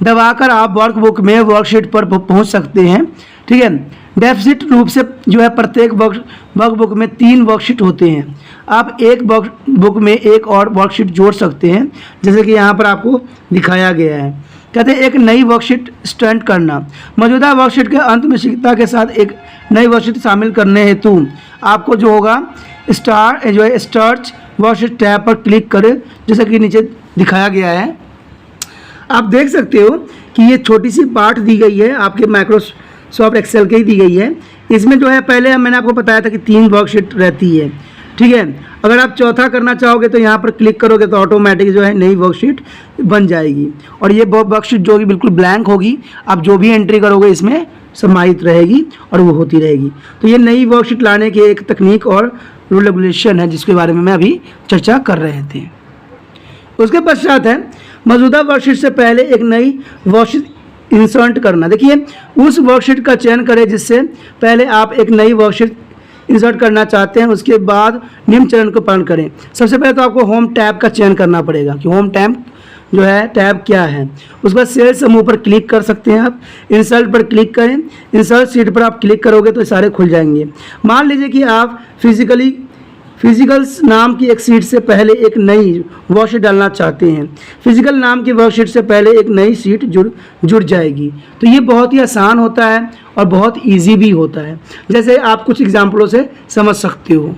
दबाकर आप वर्कबुक में वर्कशीट पर पहुंच सकते हैं, ठीक है। डेफिसिट रूप से जो है प्रत्येक वर्कबुक में 3 वर्कशीट होते हैं। आप एक वर्कबुक में एक और वर्कशीट जोड़ सकते हैं, जैसे कि यहाँ पर आपको दिखाया गया है। कहते हैं एक नई वर्कशीट स्टैंड करना। मौजूदा वर्कशीट के अंत में शीघ्रता के साथ एक नई वर्कशीट शामिल करने हेतु आपको जो होगा स्टार्ट वर्कशीट टैब पर क्लिक करें, जैसा कि नीचे दिखाया गया है। आप देख सकते हो कि ये छोटी सी पार्ट दी गई है, आपके माइक्रोसॉफ्ट एक्सेल की दी गई है। इसमें जो है पहले मैंने आपको बताया था कि 3 वर्कशीट रहती है, ठीक है। अगर आप चौथा करना चाहोगे तो यहाँ पर क्लिक करोगे तो ऑटोमेटिक जो है नई वर्कशीट बन जाएगी। और ये वर्कशीट जो कि बिल्कुल ब्लैंक होगी, आप जो भी एंट्री करोगे इसमें समाहित रहेगी और वो होती रहेगी। तो ये नई वर्कशीट लाने की एक तकनीक और रूल रेगुलेशन है, जिसके बारे में मैं अभी चर्चा कर रहे थे। उसके पश्चात है मौजूदा वर्कशीट से पहले एक नई वर्कशीट इंसर्ट करना। देखिए उस वर्कशीट का चयन करें जिससे पहले आप एक नई वर्कशीट इंसर्ट करना चाहते हैं। उसके बाद निम्न चरण को पालन करें। सबसे पहले तो आपको होम टैब का चयन करना पड़ेगा कि होम टैब जो है टैब क्या है। उसके बाद सेल समूह पर क्लिक कर सकते हैं आप। इंसर्ट पर क्लिक करें, इंसर्ट सीट पर आप क्लिक करोगे तो सारे खुल जाएंगे। मान लीजिए कि आप फिजिकल्स नाम की एक सीट से पहले एक नई वर्कशीट डालना चाहते हैं। फिजिकल नाम की वर्कशीट से पहले एक नई सीट जुड़ जाएगी। तो ये बहुत ही आसान होता है और बहुत इजी भी होता है, जैसे आप कुछ एग्जाम्पलों से समझ सकते हो।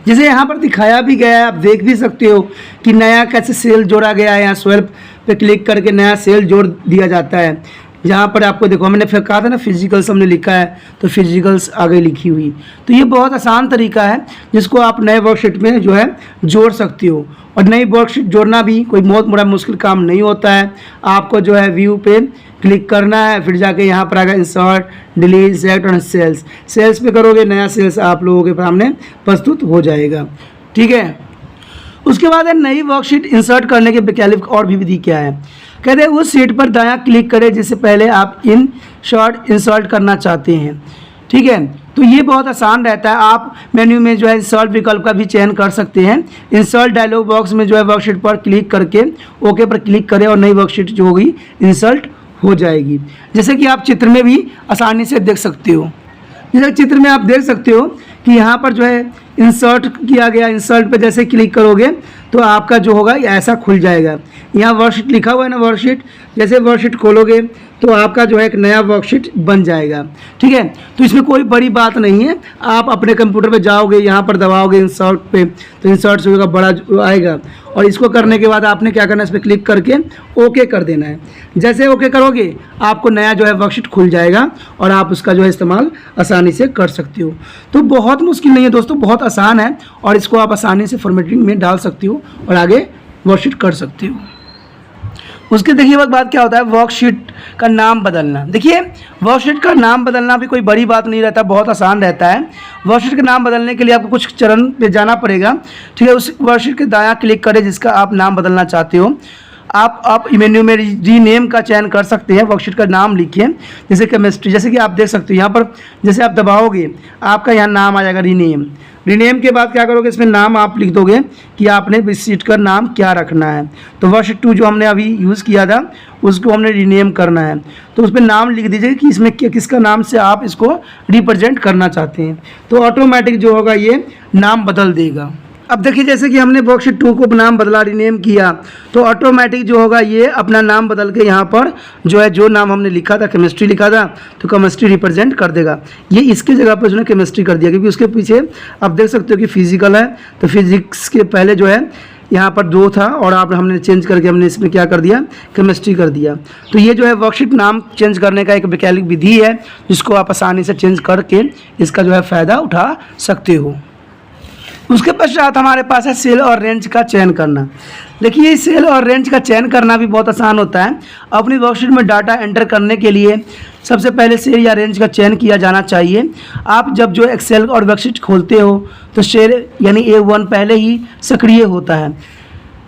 जैसे यहाँ पर दिखाया भी गया है, आप देख भी सकते हो कि नया कैसे सेल जोड़ा गया है। यहाँ स्वैप पे क्लिक करके नया सेल जोड़ दिया जाता है। जहाँ पर आपको देखो मैंने फिर कहा था ना फिजिकल्स हमने लिखा है, तो फिजिकल्स आगे लिखी हुई। तो ये बहुत आसान तरीका है जिसको आप नए वर्कशीट में जो है जोड़ सकते हो। और नई वर्कशीट जोड़ना भी कोई बहुत बड़ा मुश्किल काम नहीं होता है। आपको जो है व्यू पे क्लिक करना है, फिर जाके यहाँ पर आएगा इंसर्ट, डिलीट, सेलेक्ट और सेल्स पे करोगे, नया सेल्स आप लोगों के सामने प्रस्तुत हो जाएगा, ठीक है। उसके बाद है नई वर्कशीट इंसर्ट करने के वैकल्पिक और भी विधि क्या है। कहते हैं उस सीट पर दायां क्लिक करें जिससे पहले आप इंसर्ट करना चाहते हैं, ठीक है। तो ये बहुत आसान रहता है। आप मेन्यू में जो है इंसर्ट विकल्प का भी चयन कर सकते हैं। इंसर्ट डायलॉग बॉक्स में जो है वर्कशीट पर क्लिक करके ओके पर क्लिक करें और नई वर्कशीट जो होगी इंसर्ट हो जाएगी। जैसे कि आप चित्र में भी आसानी से देख सकते हो। जैसे चित्र में आप देख सकते हो कि यहाँ पर जो है इंसर्ट किया गया। इंसर्ट पे जैसे क्लिक करोगे तो आपका जो होगा ऐसा खुल जाएगा। यहाँ वर्कशीट लिखा हुआ है ना, वर्कशीट। जैसे वर्कशीट खोलोगे तो आपका जो है एक नया वर्कशीट बन जाएगा, ठीक है। तो इसमें कोई बड़ी बात नहीं है। आप अपने कंप्यूटर पे जाओगे, यहाँ पर दबाओगे इंसर्ट पे, तो इंसर्ट से बड़ा आएगा। और इसको करने के बाद आपने क्या करना है, इस पर क्लिक करके ओके कर देना है। जैसे ओके करोगे आपको नया जो है वर्कशीट खुल जाएगा और आप उसका जो है इस्तेमाल आसानी से कर सकते हो। तो बहुत मुश्किल नहीं है दोस्तों, बहुत आसान है और इसको आप आसानी से फॉर्मेटिंग में डाल सकते हो और आगे वर्कशीट कर सकते हो। उसके देखिए बाद क्या होता है, वर्कशीट का नाम बदलना। देखिए वर्कशीट का नाम बदलना भी कोई बड़ी बात नहीं रहता, बहुत आसान रहता है। वर्कशीट का नाम बदलने के लिए आपको कुछ चरण पे जाना पड़ेगा, ठीक है। उस वर्कशीट के दायां क्लिक करें जिसका आप नाम बदलना चाहते हो। आप मेन्यू में रीनेम का चयन कर सकते हैं। वर्कशीट का नाम लिखिए, जैसे केमिस्ट्री। जैसे कि आप देख सकते हो यहाँ पर जैसे आप दबाओगे आपका यहाँ नाम आ जाएगा रीनेम। रीनेम के बाद क्या करोगे, इसमें नाम आप लिख दोगे कि आपने इस सीट का नाम क्या रखना है। तो वर्कशीट 2 जो हमने अभी यूज़ किया था उसको हमने रीनेम करना है, तो उस पर नाम लिख दीजिए कि इसमें किसका नाम से आप इसको रिप्रेजेंट करना चाहते हैं। तो ऑटोमेटिक जो होगा ये नाम बदल देगा। अब देखिए जैसे कि हमने वर्कशीट 2 को नाम बदला, रीनेम किया, तो ऑटोमेटिक जो होगा ये अपना नाम बदल के यहाँ पर जो है जो नाम हमने लिखा था, केमिस्ट्री लिखा था, तो केमिस्ट्री रिप्रेजेंट कर देगा। ये इसके जगह पर उसने केमिस्ट्री कर दिया, क्योंकि उसके पीछे आप देख सकते हो कि फिजिकल है, तो फिजिक्स के पहले जो है यहाँ पर 2 था और हमने चेंज करके हमने इसमें क्या कर दिया, केमिस्ट्री कर दिया। तो ये जो है वर्कशीट नाम चेंज करने का एक वैकल्पिक विधि है जिसको आप आसानी से चेंज करके इसका जो है फ़ायदा उठा सकते हो। उसके पश्चात हमारे पास है सेल और रेंज का चयन करना। देखिए सेल और रेंज का चयन करना भी बहुत आसान होता है। अपनी वर्कशीट में डाटा एंटर करने के लिए सबसे पहले सेल या रेंज का चयन किया जाना चाहिए। आप जब जो एक्सेल और वर्कशीट खोलते हो तो सेल यानी A1 पहले ही सक्रिय होता है,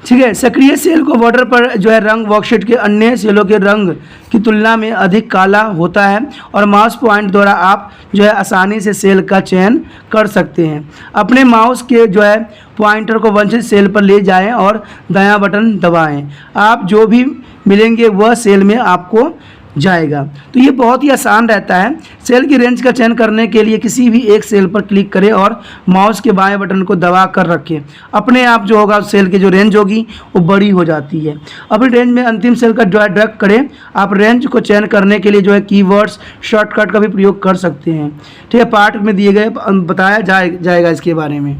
ठीक है। सक्रिय सेल को बॉर्डर पर जो है रंग वर्कशीट के अन्य सेलों के रंग की तुलना में अधिक काला होता है और माउस पॉइंट द्वारा आप जो है आसानी से सेल का चयन कर सकते हैं। अपने माउस के जो है पॉइंटर को वांछित सेल पर ले जाएं और दायां बटन दबाएं। आप जो भी मिलेंगे वह सेल में आपको जाएगा। तो ये बहुत ही आसान रहता है। सेल की रेंज का चयन करने के लिए किसी भी एक सेल पर क्लिक करें और माउस के बाएं बटन को दबा कर रखें। अपने आप जो होगा सेल की जो रेंज होगी वो बड़ी हो जाती है। अपनी रेंज में अंतिम सेल का ड्रैग करें। आप रेंज को चयन करने के लिए जो है कीवर्ड्स शॉर्टकट का भी प्रयोग कर सकते हैं, ठीक है। पार्ट में दिए गए बताया जाएगा इसके बारे में।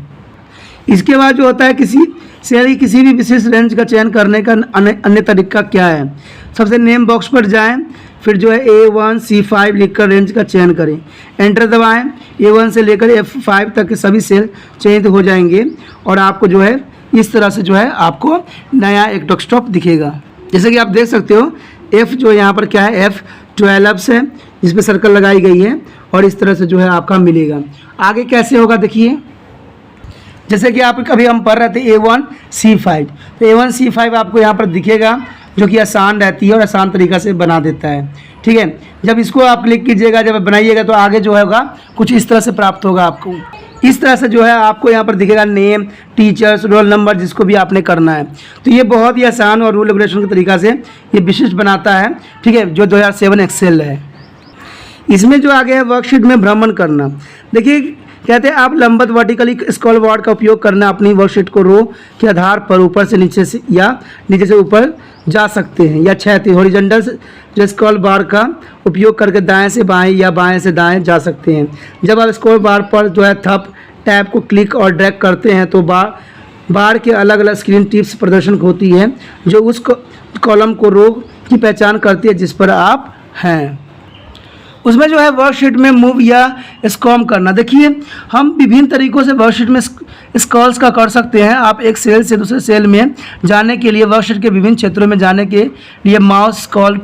इसके बाद जो होता है किसी सेल किसी भी विशेष रेंज का चयन करने का अन्य तरीका क्या है। सबसे नेम बॉक्स पर जाएं, फिर जो है A1 C5 लिखकर रेंज का चयन करें, एंटर दबाएं। A1 से लेकर F5 तक के सभी सेल चयनित हो जाएंगे और आपको जो है इस तरह से जो है आपको नया एक डेस्कटॉप दिखेगा। जैसे कि आप देख सकते हो F जो यहाँ पर क्या है F12 है जिसमें सर्कल लगाई गई है और इस तरह से जो है आपका मिलेगा। आगे कैसे होगा देखिए, जैसे कि आप कभी हम पढ़ रहे थे A1 C5, तो A1 C5 आपको यहाँ पर दिखेगा जो कि आसान रहती है और आसान तरीक़ा से बना देता है, ठीक है। जब इसको आप क्लिक कीजिएगा, जब बनाइएगा तो आगे जो होगा कुछ इस तरह से प्राप्त होगा आपको। इस तरह से जो है आपको यहाँ पर दिखेगा नेम, टीचर्स, रोल नंबर जिसको भी आपने करना है। तो ये बहुत ही आसान और रूल रेगुलेशन के तरीक़ा से ये विशिष्ट बनाता है, ठीक है, जो 2007 एक्सेल है। इसमें जो आगे है वर्कशीट में भ्रमण करना। देखिए कहते हैं आप लंबवत वर्टिकली स्क्रॉल बार का उपयोग करना अपनी वर्कशीट को रो के आधार पर ऊपर से नीचे से या नीचे से ऊपर जा सकते हैं, या क्षैतिज हॉरिजॉन्टल जो स्क्रॉल बार का उपयोग करके दाएं से बाएं या बाएं से दाएं जा सकते हैं। जब आप स्क्रॉल बार पर जो है थप टैब को क्लिक और ड्रैग करते हैं तो बार के अलग अलग स्क्रीन टिप्स प्रदर्शन होती है जो उस कॉलम को रो की पहचान करती है जिस पर आप हैं। उसमें जो है वर्कशीट में मूव या स्क्रॉल करना। देखिए हम विभिन्न तरीक़ों से वर्कशीट में स्क्रॉल्स का कर सकते हैं। आप एक सेल से दूसरे सेल में जाने के लिए वर्कशीट के विभिन्न क्षेत्रों में जाने के लिए माउस स्क्रॉल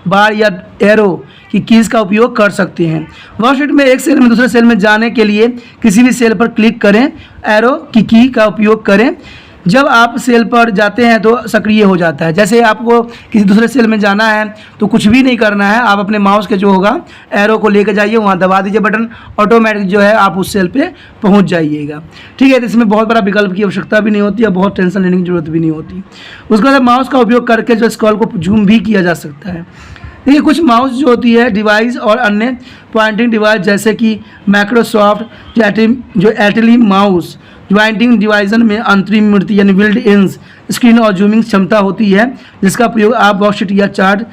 बार या एरो की कीज़ का उपयोग कर सकते हैं। वर्कशीट में एक सेल में दूसरे सेल में जाने के लिए किसी भी सेल पर क्लिक करें, एरो की की का उपयोग करें। जब आप सेल पर जाते हैं तो सक्रिय हो जाता है। जैसे आपको किसी दूसरे सेल में जाना है तो कुछ भी नहीं करना है, आप अपने माउस के जो होगा एरो को लेकर जाइए, वहाँ दबा दीजिए बटन, ऑटोमेटिक जो है आप उस सेल पे पहुँच जाइएगा, ठीक है। तो इसमें बहुत बड़ा विकल्प की आवश्यकता भी नहीं होती और बहुत टेंशन लेने की जरूरत भी नहीं होती। उसके बाद माउस का उपयोग करके जो स्क्रॉल को जूम भी किया जा सकता है। देखिए कुछ माउस जो होती है डिवाइस और अन्य पॉइंटिंग डिवाइस जैसे कि माइक्रोसॉफ्ट जो एटली माउस ज्वाइंटिंग डिवाइजन में अंतरिम मूर्ति यानी बिल्ड इन स्क्रीन और जूमिंग क्षमता होती है जिसका प्रयोग आप वर्कशीट या चार्ट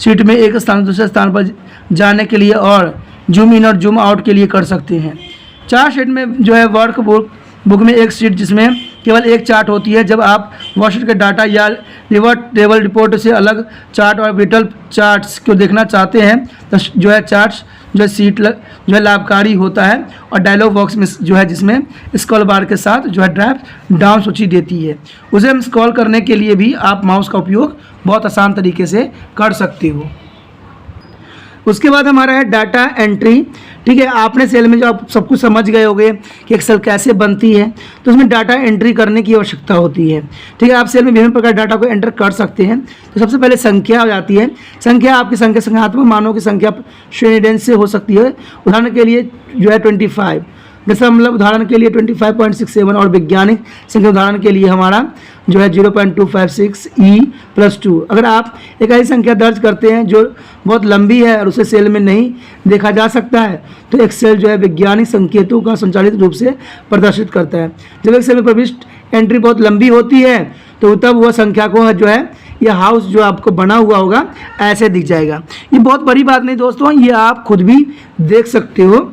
शीट में एक स्थान से दूसरे स्थान पर जाने के लिए और जूम इन और जूम आउट के लिए कर सकते हैं। चार्ट शीट में जो है वर्क बुक में एक शीट जिसमें केवल एक चार्ट होती है। जब आप वर्कशीट के डाटा या रिवर्ट टेबल रिपोर्ट से अलग चार्ट और विटल चार्ट्स को देखना चाहते हैं तो जो है चार्ट्स जो है सीट जो है लाभकारी होता है और डायलॉग बॉक्स में जो है जिसमें स्क्रॉल बार के साथ जो है ड्रॉप डाउन सूची देती है, उसे हम स्क्रॉल करने के लिए भी आप माउस का उपयोग बहुत आसान तरीके से कर सकते हो। उसके बाद हमारा है डाटा एंट्री, ठीक है। आपने सेल में जो आप सब कुछ समझ गए होंगे कि एक्सेल कैसे बनती है, तो उसमें डाटा एंट्री करने की आवश्यकता होती है, ठीक है। आप सेल में विभिन्न प्रकार डाटा को एंटर कर सकते हैं। तो सबसे पहले संख्या हो जाती है। संख्या आपकी संख्यात्मक मानों की संख्या श्रेणी से हो सकती है। उदाहरण के लिए जो है 25, जैसा मतलब उदाहरण के लिए 25.67 और वैज्ञानिक संख्या उदाहरण के लिए हमारा जो है 0.256 E+2। अगर आप एक ऐसी संख्या दर्ज करते हैं जो बहुत लंबी है और उसे सेल में नहीं देखा जा सकता है तो एक्सेल जो है वैज्ञानिक संकेतों का संचालित रूप से प्रदर्शित करता है। जब एक्सेल में प्रविष्ट एंट्री बहुत लंबी होती है तो तब वह संख्या को जो है यह हाउस जो आपको बना हुआ होगा ऐसे दिख जाएगा। ये बहुत बड़ी बात नहीं दोस्तों, ये आप खुद भी देख सकते हो,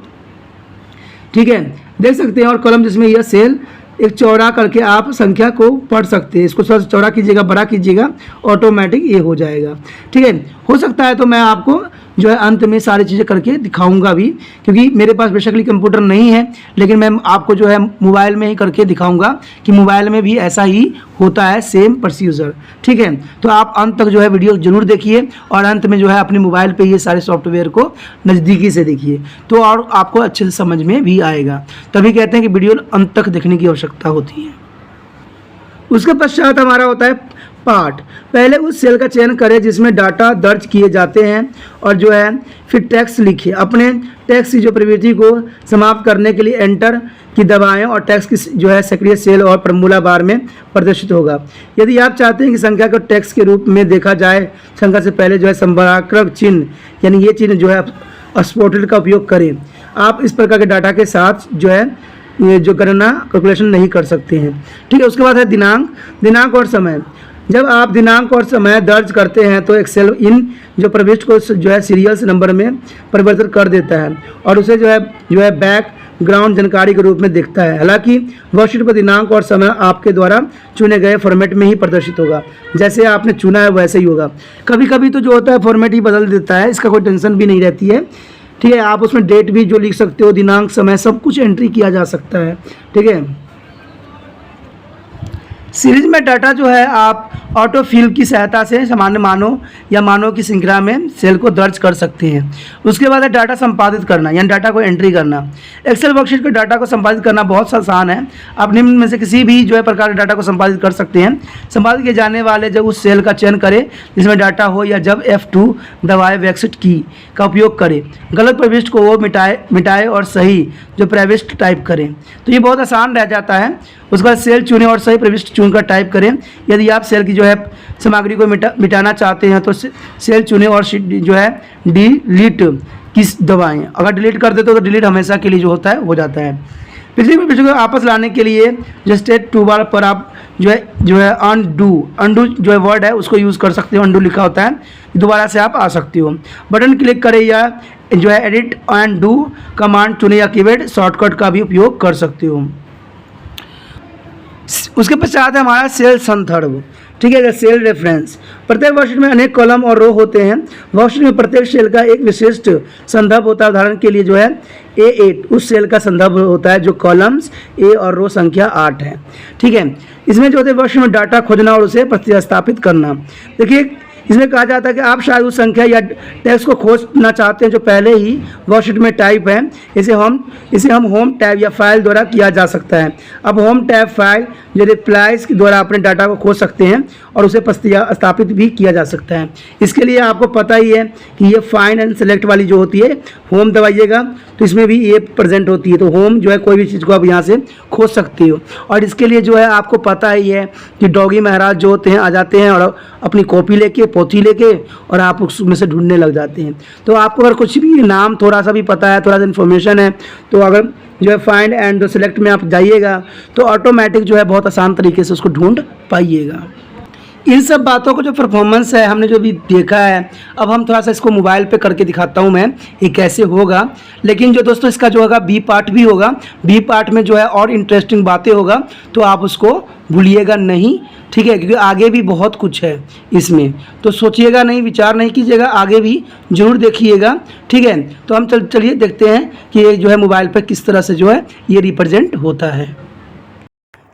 ठीक है, देख सकते हैं। और कॉलम जिसमें यह सेल एक चौड़ा करके आप संख्या को पढ़ सकते हैं। इसको थोड़ा चौड़ा कीजिएगा, बड़ा कीजिएगा, ऑटोमेटिक ये हो जाएगा, ठीक है। हो सकता है तो मैं आपको जो है अंत में सारी चीज़ें करके दिखाऊंगा भी, क्योंकि मेरे पास बेसिकली कंप्यूटर नहीं है, लेकिन मैं आपको जो है मोबाइल में ही करके दिखाऊंगा कि मोबाइल में भी ऐसा ही होता है, सेम प्रोसीजर। ठीक है, तो आप अंत तक जो है वीडियो जरूर देखिए और अंत में जो है अपने मोबाइल पे ये सारे सॉफ्टवेयर को नज़दीकी से देखिए, तो और आपको अच्छे से समझ में भी आएगा। तभी कहते हैं कि वीडियो अंत तक देखने की आवश्यकता होती है। उसके पश्चात हमारा होता है पार्ट। पहले उस सेल का चयन करें जिसमें डाटा दर्ज किए जाते हैं और जो है फिर टेक्स्ट लिखिए। अपने टेक्स्ट की जो प्रवृत्ति को समाप्त करने के लिए एंटर की दबाएं और टेक्स्ट की जो है सक्रिय सेल और फॉर्मूला बार में प्रदर्शित होगा। यदि आप चाहते हैं कि संख्या को टेक्स्ट के रूप में देखा जाए, संख्या से पहले जो है संबराकृत चिन्ह यानी ये चिन्ह जो है स्पोर्टल का उपयोग करें। आप इस प्रकार के डाटा के साथ जो है ये जो गणना कैलकुलेशन नहीं कर सकते हैं। ठीक है, उसके बाद है दिनांक और समय। जब आप दिनांक और समय दर्ज करते हैं तो एक्सेल इन जो प्रविष्टि को जो है सीरियल्स नंबर में परिवर्तित कर देता है और उसे जो है बैकग्राउंड जानकारी के रूप में दिखता है। हालांकि वर्कशीट पर दिनांक और समय आपके द्वारा चुने गए फॉर्मेट में ही प्रदर्शित होगा, जैसे आपने चुना है वैसे ही होगा। कभी कभी तो जो होता है फॉर्मेट ही बदल देता है, इसका कोई टेंशन भी नहीं रहती है। ठीक है, आप उसमें डेट भी जो लिख सकते हो, दिनांक समय सब कुछ एंट्री किया जा सकता है। ठीक है, सीरीज में डाटा जो है आप ऑटो फिल की सहायता से सामान्य मानों या मानों की श्रृंखला में सेल को दर्ज कर सकते हैं। उसके बाद है डाटा संपादित करना यानी डाटा को एंट्री करना। एक्सेल वर्कशीट के डाटा को संपादित करना बहुत आसान है। आप निम्न में से किसी भी जो है प्रकार के डाटा को संपादित कर सकते हैं। संपादित किए जाने वाले जब उस सेल का चयन करें जिसमें डाटा हो या जब F2 दबाए वर्कशीट की का उपयोग करें। गलत प्रविष्टि को वो मिटाए और सही जो प्रविष्टि टाइप करें। तो ये बहुत आसान रह जाता है। उसके बाद सेल चुनें और सही प्रविष्टि चुनकर टाइप करें। यदि आप सेल की जो है सामग्री को मिटाना चाहते हैं तो सेल चुनें और जो है डिलीट किस दबाएं। अगर डिलीट कर देते हो तो डिलीट हमेशा के लिए जो होता है हो जाता है। पिछली प्रविष्टि को वापस लाने के लिए जो स्टेट टू बार पर आप जो है अनडू जो है वर्ड है उसको यूज़ कर सकते हो। अनडू लिखा होता है, दोबारा से आप आ सकते हो। बटन क्लिक करें या जो है एडिट एंड डू कमांड चुने या कीवर्ड शॉर्टकट का भी उपयोग कर सकते हो। उसके पश्चात है हमारा सेल संदर्भ। ठीक है, सेल रेफरेंस। प्रत्येक वर्कशीट में अनेक कॉलम और रो होते हैं। वर्कशीट में प्रत्येक सेल का एक विशिष्ट संदर्भ होता है। उदाहरण के लिए जो है A8 उस सेल का संदर्भ होता है जो कॉलम्स A और रो संख्या 8 है। ठीक है, इसमें जो होते हैं वर्कशीट में डाटा खोजना और उसे प्रतिस्थापित करना। देखिए, इसमें कहा जाता है कि आप शायद उस संख्या या टेक्स्ट को खोजना चाहते हैं जो पहले ही वर्कशीट में टाइप है। इसे हम होम टैब या फाइल द्वारा किया जा सकता है। अब होम टैब फाइल जो रिप्लाइज के द्वारा अपने डाटा को खोज सकते हैं और उसे स्थापित भी किया जा सकता है। इसके लिए आपको पता ही है कि ये फाइंड एंड सेलेक्ट वाली जो होती है, होम दबाइएगा तो इसमें भी ये प्रेजेंट होती है। तो होम जो है कोई भी चीज़ को आप यहाँ से खोज सकते हो। और इसके लिए जो है आपको पता ही है कि डॉगी महाराज जो होते हैं आ जाते हैं और अपनी कॉपी लेके पोथी लेके और आप उसमें से ढूंढने लग जाते हैं। तो आपको अगर कुछ भी नाम थोड़ा सा भी पता है, थोड़ा सा इन्फॉर्मेशन है, तो अगर जो है फाइंड एंड सेलेक्ट में आप जाइएगा तो ऑटोमेटिक जो है बहुत आसान तरीके से उसको ढूंढ पाइएगा। इन सब बातों को जो परफॉर्मेंस है हमने जो भी देखा है, अब हम थोड़ा सा इसको मोबाइल पे करके दिखाता हूँ मैं ये कैसे होगा। लेकिन जो दोस्तों इसका जो होगा बी पार्ट भी होगा। बी पार्ट में जो है और इंटरेस्टिंग बातें होगा, तो आप उसको भूलिएगा नहीं। ठीक है, क्योंकि आगे भी बहुत कुछ है इसमें, तो सोचिएगा नहीं, विचार नहीं कीजिएगा, आगे भी जरूर देखिएगा। ठीक है, तो हम चलिए देखते हैं कि ये जो है मोबाइल पर किस तरह से जो है ये रिप्रेजेंट होता है।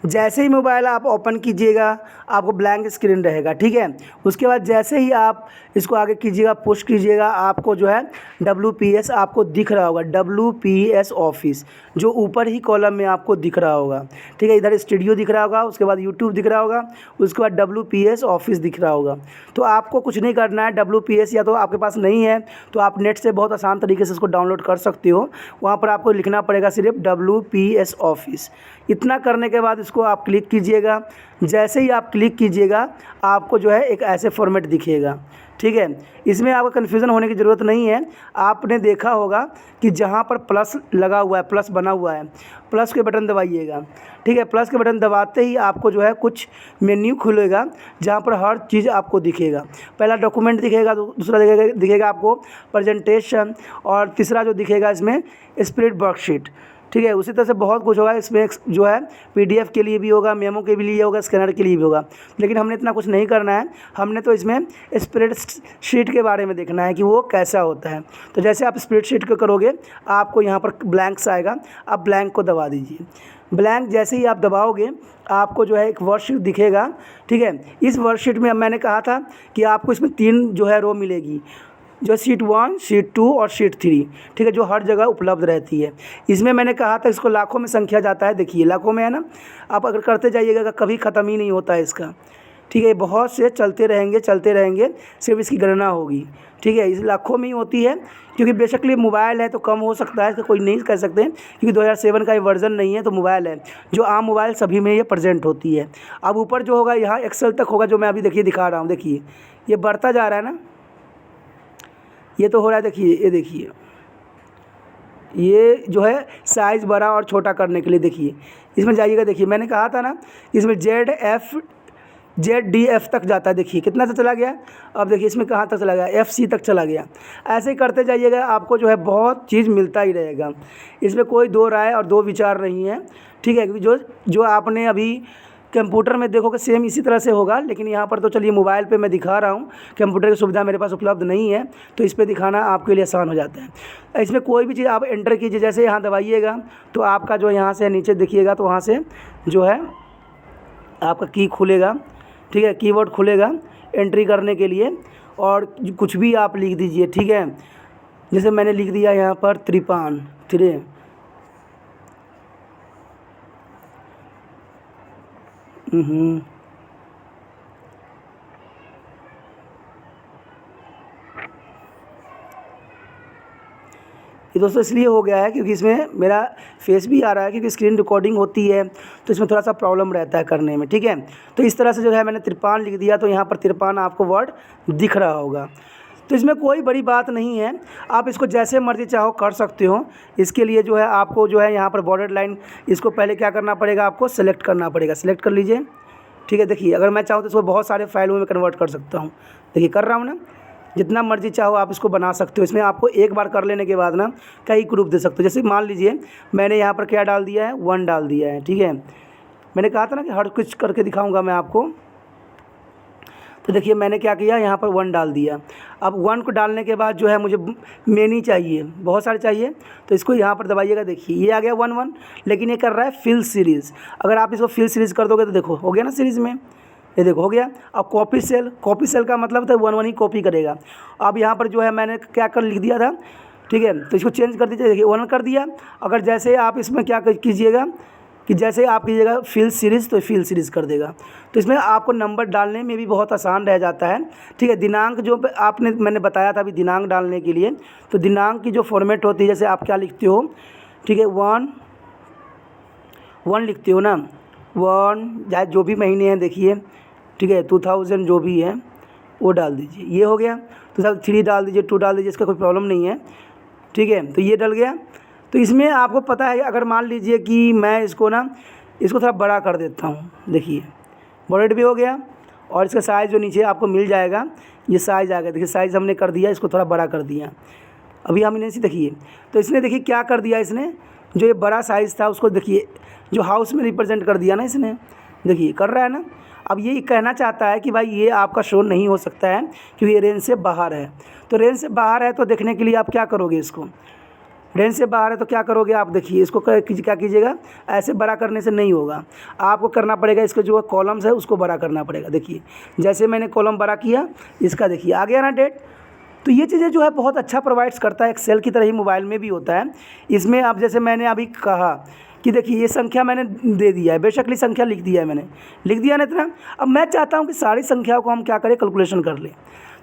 जैसे ही मोबाइल आप ओपन कीजिएगा आपको ब्लैंक स्क्रीन रहेगा। ठीक है, उसके बाद जैसे ही आप इसको आगे कीजिएगा, पुश कीजिएगा, आपको जो है WPS आपको दिख रहा होगा। WPS ऑफिस जो ऊपर ही कॉलम में आपको दिख रहा होगा। ठीक है, इधर स्टूडियो दिख रहा होगा, उसके बाद यूट्यूब दिख रहा होगा, उसके बाद WPS ऑफिस दिख रहा होगा। तो आपको कुछ नहीं करना है। WPS या तो आपके पास नहीं है तो आप नेट से बहुत आसान तरीके से इसको डाउनलोड कर सकते हो। वहाँ पर आपको लिखना पड़ेगा सिर्फ WPS ऑफिस। इतना करने के बाद इसको आप क्लिक कीजिएगा। जैसे ही आप क्लिक कीजिएगा आपको जो है एक ऐसे फॉर्मेट दिखेगा। ठीक है, इसमें आपको कन्फ्यूज़न होने की ज़रूरत नहीं है। आपने देखा होगा कि जहाँ पर प्लस लगा हुआ है, प्लस बना हुआ है, प्लस के बटन दबाइएगा। ठीक है, प्लस के बटन दबाते ही आपको जो है कुछ मेन्यू खुलेगा जहाँ पर हर चीज़ आपको दिखेगा। पहला डॉक्यूमेंट दिखेगा, दूसरा दिखेगा आपको प्रेजेंटेशन, और तीसरा जो दिखेगा इसमें स्प्रेड वर्कशीट। ठीक है। उसी तरह से बहुत कुछ होगा इसमें, जो है PDF के लिए भी होगा, मेमो के भी लिए होगा, स्कैनर के लिए भी होगा, लेकिन हमने इतना कुछ नहीं करना है। हमने तो इसमें स्प्रेडशीट के बारे में देखना है कि वो कैसा होता है। तो जैसे आप स्प्रेडशीट को करोगे, आपको यहाँ पर ब्लैंक्स आएगा, आप ब्लैंक को दबा दीजिए। ब्लैंक जैसे ही आप दबाओगे, आपको जो है एक वर्कशीट दिखेगा, ठीक है। इस वर्कशीट में अब मैंने कहा था कि आपको इसमें 3 जो है रो मिलेगी, जो शीट 1, शीट 2 और शीट 3, ठीक है, जो हर जगह उपलब्ध रहती है। इसमें मैंने कहा था इसको लाखों में संख्या जाता है, देखिए लाखों में है ना। आप अगर करते जाइएगा कभी ख़त्म ही नहीं होता है इसका, ठीक है। बहुत से चलते रहेंगे, सिर्फ इसकी गणना होगी, ठीक है। इस लाखों में ही होती है, क्योंकि बेशकली मोबाइल है तो कम हो सकता है, इसका कोई नहीं कह सकते, क्योंकि 2007 का ये वर्ज़न नहीं है, तो मोबाइल है। जो आम मोबाइल सभी में ये प्रेजेंट होती है। अब ऊपर जो होगा यहाँ एक्सेल तक होगा, जो मैं अभी देखिए दिखा रहा हूँ। देखिए ये बढ़ता जा रहा है ना, ये तो हो रहा है। देखिए ये देखिए, ये जो है साइज़ बड़ा और छोटा करने के लिए, देखिए इसमें जाइएगा। देखिए मैंने कहा था ना, इसमें ZDF तक जाता है। देखिए कितना तक चला गया। अब देखिए इसमें कहाँ तक चला गया, FC तक चला गया। ऐसे ही करते जाइएगा, आपको जो है बहुत चीज़ मिलता ही रहेगा। इसमें कोई दो राय और दो विचार नहीं है, ठीक है। क्योंकि जो आपने अभी कंप्यूटर में देखोगे सेम इसी तरह से होगा, लेकिन यहाँ पर तो चलिए मोबाइल पे मैं दिखा रहा हूँ। कंप्यूटर की सुविधा मेरे पास उपलब्ध नहीं है, तो इस पे दिखाना आपके लिए आसान हो जाता है। इसमें कोई भी चीज़ आप एंटर कीजिए, जैसे यहाँ दबाइएगा तो आपका जो यहाँ से नीचे देखिएगा, तो वहाँ से जो है आपका की खुलेगा, ठीक है, कीबोर्ड खुलेगा एंट्री करने के लिए, और कुछ भी आप लिख दीजिए, ठीक है। जैसे मैंने लिख दिया यहाँ पर 53 ये दोस्तों इसलिए हो गया है क्योंकि इसमें मेरा फेस भी आ रहा है, क्योंकि स्क्रीन रिकॉर्डिंग होती है, तो इसमें थोड़ा सा प्रॉब्लम रहता है करने में, ठीक है। तो इस तरह से जो है मैंने 53 लिख दिया, तो यहाँ पर 53 आपको वर्ड दिख रहा होगा। तो इसमें कोई बड़ी बात नहीं है, आप इसको जैसे मर्ज़ी चाहो कर सकते हो। इसके लिए जो है आपको जो है यहाँ पर बॉर्डर लाइन, इसको पहले क्या करना पड़ेगा, आपको सेलेक्ट करना पड़ेगा। सेलेक्ट कर लीजिए, ठीक है। देखिए अगर मैं चाहूँ तो इसको बहुत सारे फाइलों में कन्वर्ट कर सकता हूँ। देखिए कर रहा हूँ ना, जितना मर्जी चाहो आप इसको बना सकते हो। इसमें आपको एक बार कर लेने के बाद ना कई ग्रुप दे सकते हो। जैसे मान लीजिए मैंने यहाँ पर क्या डाल दिया है, 1 डाल दिया है, ठीक है। मैंने कहा था ना कि हर कुछ करके दिखाऊंगा मैं आपको। तो देखिए मैंने क्या किया, यहाँ पर 1 डाल दिया। अब 1 को डालने के बाद जो है मुझे मेनी चाहिए, बहुत सारे चाहिए, तो इसको यहाँ पर दबाइएगा। देखिए ये आ गया 1 लेकिन ये कर रहा है फिल सीरीज़। अगर आप इसको फिल सीरीज़ कर दोगे तो देखो हो गया ना सीरीज़ में, ये देखो हो गया। अब कॉपी सेल का मतलब था 1 ही कॉपी करेगा। अब यहाँ पर जो है मैंने क्या कर लिख दिया था, ठीक है, तो इसको चेंज कर दीजिए। देखिए 1 कर दिया। अगर जैसे आप इसमें क्या कीजिएगा कि जैसे आप कीजिएगा फिल सीरीज़, तो फिल सीरीज़ कर देगा। तो इसमें आपको नंबर डालने में भी बहुत आसान रह जाता है, ठीक है। दिनांक जो मैंने बताया था अभी दिनांक डालने के लिए, तो दिनांक की जो फॉर्मेट होती है, जैसे आप क्या लिखते हो, ठीक है, 1 लिखते हो ना, 1 चाहे जो भी महीने हैं देखिए, ठीक है, 2000 जो भी है वो डाल दीजिए। ये हो गया। तो सब 3 डाल दीजिए, 2 डाल दीजिए, इसका कोई प्रॉब्लम नहीं है, ठीक है। तो ये डल गया। तो इसमें आपको पता है, अगर मान लीजिए कि मैं इसको थोड़ा बड़ा कर देता हूँ, देखिए बॉर्डर भी हो गया, और इसका साइज़ जो नीचे आपको मिल जाएगा, ये साइज़ आ गया। देखिए साइज़ हमने कर दिया, इसको थोड़ा बड़ा कर दिया। अभी हमने इसे देखिए, तो इसने देखिए क्या कर दिया, इसने जो ये बड़ा साइज़ था उसको देखिए जो हाउस में रिप्रेजेंट कर दिया ना इसने, देखिए कर रहा है ना। अब ये कहना चाहता है कि भाई ये आपका शो नहीं हो सकता है क्योंकि ये रेंज से बाहर है। तो रेंज से बाहर है तो देखने के लिए आप क्या करोगे, इसको रेंज से बाहर है तो क्या करोगे आप, देखिए इसको क्या कीजिएगा, ऐसे बड़ा करने से नहीं होगा, आपको करना पड़ेगा इसके जो कॉलम्स है उसको बड़ा करना पड़ेगा। देखिए जैसे मैंने कॉलम बड़ा किया, इसका देखिए आ गया ना डेट। तो ये चीज़ें जो है बहुत अच्छा प्रोवाइड्स करता है, एक्सेल की तरह ही मोबाइल में भी होता है। इसमें आप जैसे मैंने अभी कहा कि देखिए ये संख्या मैंने दे दिया है, बेशकली संख्या लिख दिया है, मैंने लिख दिया ना इतना। अब मैं चाहता हूँ कि सारी संख्याओं को हम क्या करें, कैलकुलेशन कर लें।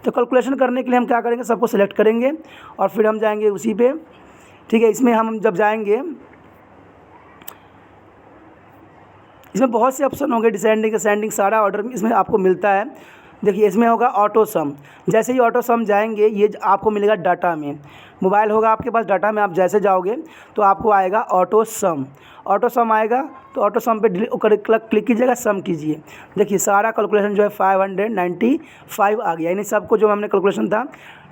तो कैलकुलेशन करने के लिए हम क्या करेंगे, सबको सिलेक्ट करेंगे और फिर हम जाएंगे उसी पे, ठीक है। इसमें हम जब जाएंगे, इसमें बहुत से ऑप्शन होंगे, डिसेंडिंग असेंडिंग सारा ऑर्डर इसमें आपको मिलता है। देखिए इसमें होगा ऑटो सम, जैसे ही ऑटो सम जाएंगे ये आपको मिलेगा डाटा में। मोबाइल होगा आपके पास, डाटा में आप जैसे जाओगे तो आपको आएगा ऑटो सम। ऑटो सम आएगा तो ऑटो सम पे क्लिक कीजिएगा, सम कीजिए। देखिए सारा कैलकुलेशन जो है 595 आ गया, यानी सबको जो हमने कैलकुलेशन था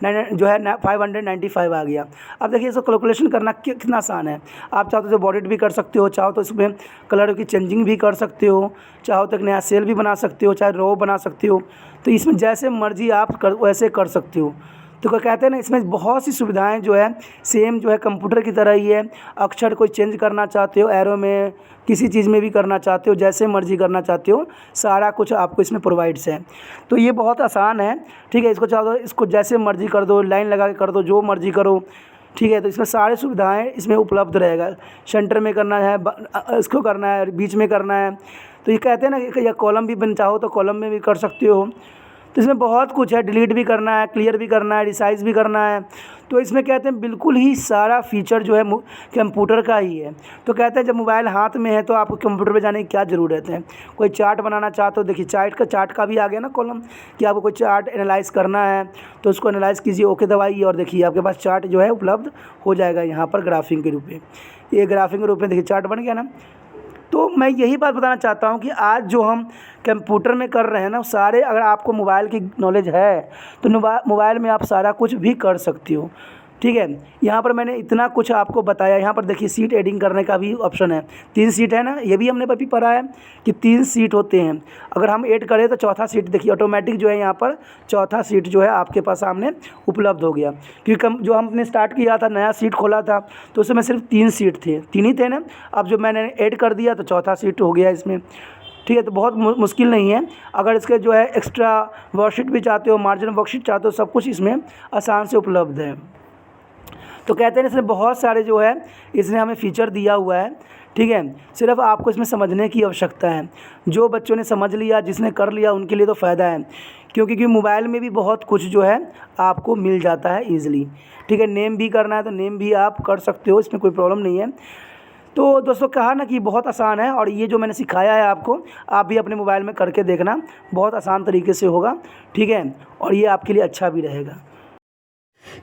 जो है 595 आ गया। अब देखिए इसको कैलकुलेशन करना कितना आसान है। आप चाहो तो बॉडेड भी कर सकते हो, चाहो तो इसमें कलर की चेंजिंग भी कर सकते हो, चाहो तो एक नया सेल भी बना सकते हो, चाहे रो बना सकते हो। तो इसमें जैसे मर्जी आप वैसे कर सकते हो। तो क्या कहते हैं ना, इसमें बहुत सी सुविधाएं जो है सेम जो है कंप्यूटर की तरह ही है। अक्षर कोई चेंज करना चाहते हो, एरो में किसी चीज़ में भी करना चाहते हो, जैसे मर्जी करना चाहते हो, सारा कुछ आपको इसमें प्रोवाइड्स है। तो ये बहुत आसान है, ठीक है। इसको चाहो तो इसको जैसे मर्जी कर दो, लाइन लगा के कर दो, जो मर्जी करो, ठीक है। तो इसमें सारी सुविधाएं इसमें उपलब्ध रहेगा। सेंटर में करना है, इसको करना है, बीच में करना है। तो ये कहते हैं ना कि या कॉलम भी बन चाहो तो कॉलम में भी कर सकते हो। तो इसमें बहुत कुछ है, डिलीट भी करना है, क्लियर भी करना है, रिसाइज भी करना है। तो इसमें कहते हैं बिल्कुल ही सारा फीचर जो है कंप्यूटर का ही है। तो कहते हैं जब मोबाइल हाथ में है तो आपको कंप्यूटर पे जाने की क्या ज़रूरत है। कोई चार्ट बनाना चाहते हो, देखिए चार्ट का भी आ गया ना कॉलम, कि आपको कोई चार्ट एनालाइज़ करना है तो उसको एनालाइज़ कीजिए, ओके दबाइए, और देखिए आपके पास चार्ट जो है उपलब्ध हो जाएगा यहाँ पर ग्राफिंग के रूप में। ये ग्राफिंग के रूप में देखिए चार्ट बन गया ना। तो मैं यही बात बताना चाहता हूँ कि आज जो हम कंप्यूटर में कर रहे हैं ना, सारे अगर आपको मोबाइल की नॉलेज है तो मोबाइल में आप सारा कुछ भी कर सकती हो, ठीक है। यहाँ पर मैंने इतना कुछ आपको बताया। यहाँ पर देखिए सीट एडिंग करने का भी ऑप्शन है, 3 सीट है ना, ये भी हमने अभी पढ़ा है कि 3 सीट होते हैं। अगर हम ऐड करें तो चौथा सीट देखिए ऑटोमेटिक जो है यहाँ पर चौथा सीट जो है आपके पास सामने उपलब्ध हो गया। क्योंकि जो हमने स्टार्ट किया था, नया सीट खोला था, तो उसमें सिर्फ 3 सीट थे, 3 ही थे ना। अब जो मैंने ऐड कर दिया तो चौथा सीट हो गया इसमें, ठीक है। तो बहुत मुश्किल नहीं है। अगर इसके जो है एक्स्ट्रा वर्कशीट भी चाहते हो, मार्जिन वर्कशीट चाहते हो, सब कुछ इसमें आसान से उपलब्ध है। तो कहते हैं इसमें बहुत सारे जो है इसने हमें फ़ीचर दिया हुआ है, ठीक है। सिर्फ आपको इसमें समझने की आवश्यकता है। जो बच्चों ने समझ लिया, जिसने कर लिया, उनके लिए तो फ़ायदा है, क्योंकि मोबाइल में भी बहुत कुछ जो है आपको मिल जाता है ईज़िली, ठीक है। नेम भी करना है तो नेम भी आप कर सकते हो, इसमें कोई प्रॉब्लम नहीं है। तो दोस्तों कहा ना कि बहुत आसान है, और ये जो मैंने सिखाया है आपको, आप भी अपने मोबाइल में करके देखना, बहुत आसान तरीके से होगा, ठीक है। और ये आपके लिए अच्छा भी रहेगा।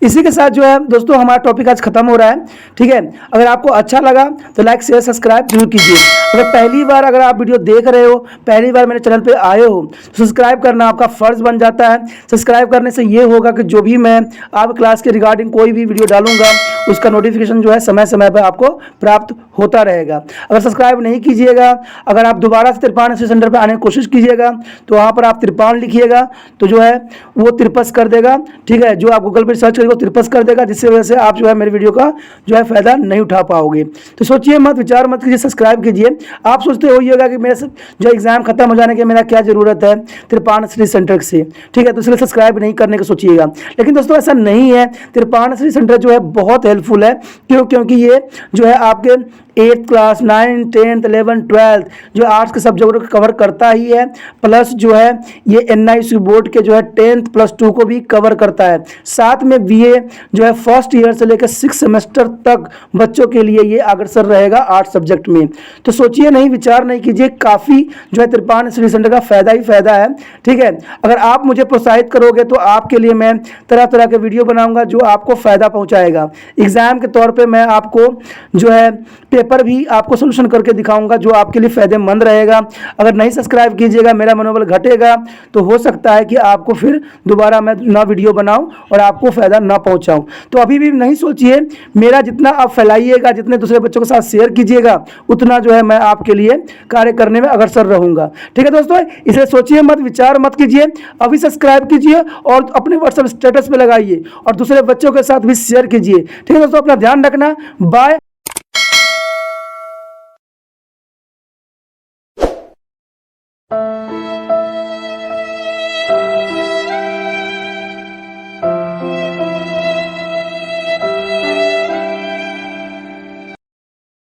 इसी के साथ जो है दोस्तों हमारा टॉपिक आज खत्म हो रहा है, ठीक है। अगर आपको अच्छा लगा तो लाइक शेयर सब्सक्राइब जरूर कीजिए। अगर पहली बार अगर आप वीडियो देख रहे हो, पहली बार मेरे चैनल पे आए हो, तो सब्सक्राइब करना आपका फ़र्ज़ बन जाता है। सब्सक्राइब करने से ये होगा कि जो भी मैं आप क्लास के रिगार्डिंग कोई भी वीडियो डालूंगा उसका नोटिफिकेशन जो है समय समय पर आपको प्राप्त होता रहेगा। अगर सब्सक्राइब नहीं कीजिएगा, अगर आप दोबारा से तिरपान सेंटर पर आने की कोशिश कीजिएगा तो वहाँ पर आप तिरपान लिखिएगा तो जो है वो तिरपस कर देगा, ठीक है। जो आप गूगल पर सर्च करेंगे वो तिरपस कर देगा, जिससे वजह से आप जो है मेरे वीडियो का जो है फ़ायदा नहीं उठा पाओगे। तो सोचिए मत, विचार मत कीजिए, सब्सक्राइब कीजिए। आप सोचते होइएगा कि मेरे जो एग्ज़ाम खत्म हो जाने के मेरा क्या ज़रूरत है तिरपान स्टडी सेंटर से, ठीक है, तो इसलिए सब्सक्राइब नहीं करने का सोचिएगा। लेकिन दोस्तों ऐसा नहीं है, तिरपान स्टडी सेंटर जो है बहुत हेल्पफुल है। क्योंकि ये जो है आपके 8th class, 9th, 10th, 11th, 12th जो आर्ट्स के सब्जेक्टों को कवर करता ही है, प्लस जो है ये NIC बोर्ड के जो है 10th +2 को भी कवर करता है। साथ में BA जो है फर्स्ट ईयर से लेकर 6 सेमेस्टर तक बच्चों के लिए ये अग्रसर रहेगा आर्ट्स सब्जेक्ट में। तो सोचिए नहीं, विचार नहीं कीजिए, काफ़ी जो है तिरपान स्टडी सेंटर का फ़ायदा ही फ़ायदा है, ठीक है। अगर आप मुझे प्रोत्साहित करोगे तो आपके लिए मैं तरह तरह के वीडियो बनाऊंगा जो आपको फ़ायदा पहुँचाएगा। एग्ज़ाम के तौर पर मैं आपको जो है पेपर भी आपको सोल्यूशन करके दिखाऊंगा जो आपके लिए फ़ायदेमंद रहेगा। अगर नहीं सब्सक्राइब कीजिएगा, मेरा मनोबल घटेगा, तो हो सकता है कि आपको फिर दोबारा मैं ना वीडियो बनाऊं और आपको फ़ायदा ना पहुंचाऊं। तो अभी भी नहीं सोचिए, मेरा जितना आप फैलाइएगा, जितने दूसरे बच्चों के साथ शेयर कीजिएगा, उतना जो है मैं आपके लिए कार्य करने में अग्रसर रहूँगा, ठीक है दोस्तों। इसलिए सोचिए मत, विचार मत कीजिए, अभी सब्सक्राइब कीजिए और अपने व्हाट्सएप स्टेटस पर लगाइए और दूसरे बच्चों के साथ भी शेयर कीजिए, ठीक है दोस्तों। अपना ध्यान रखना, बाय।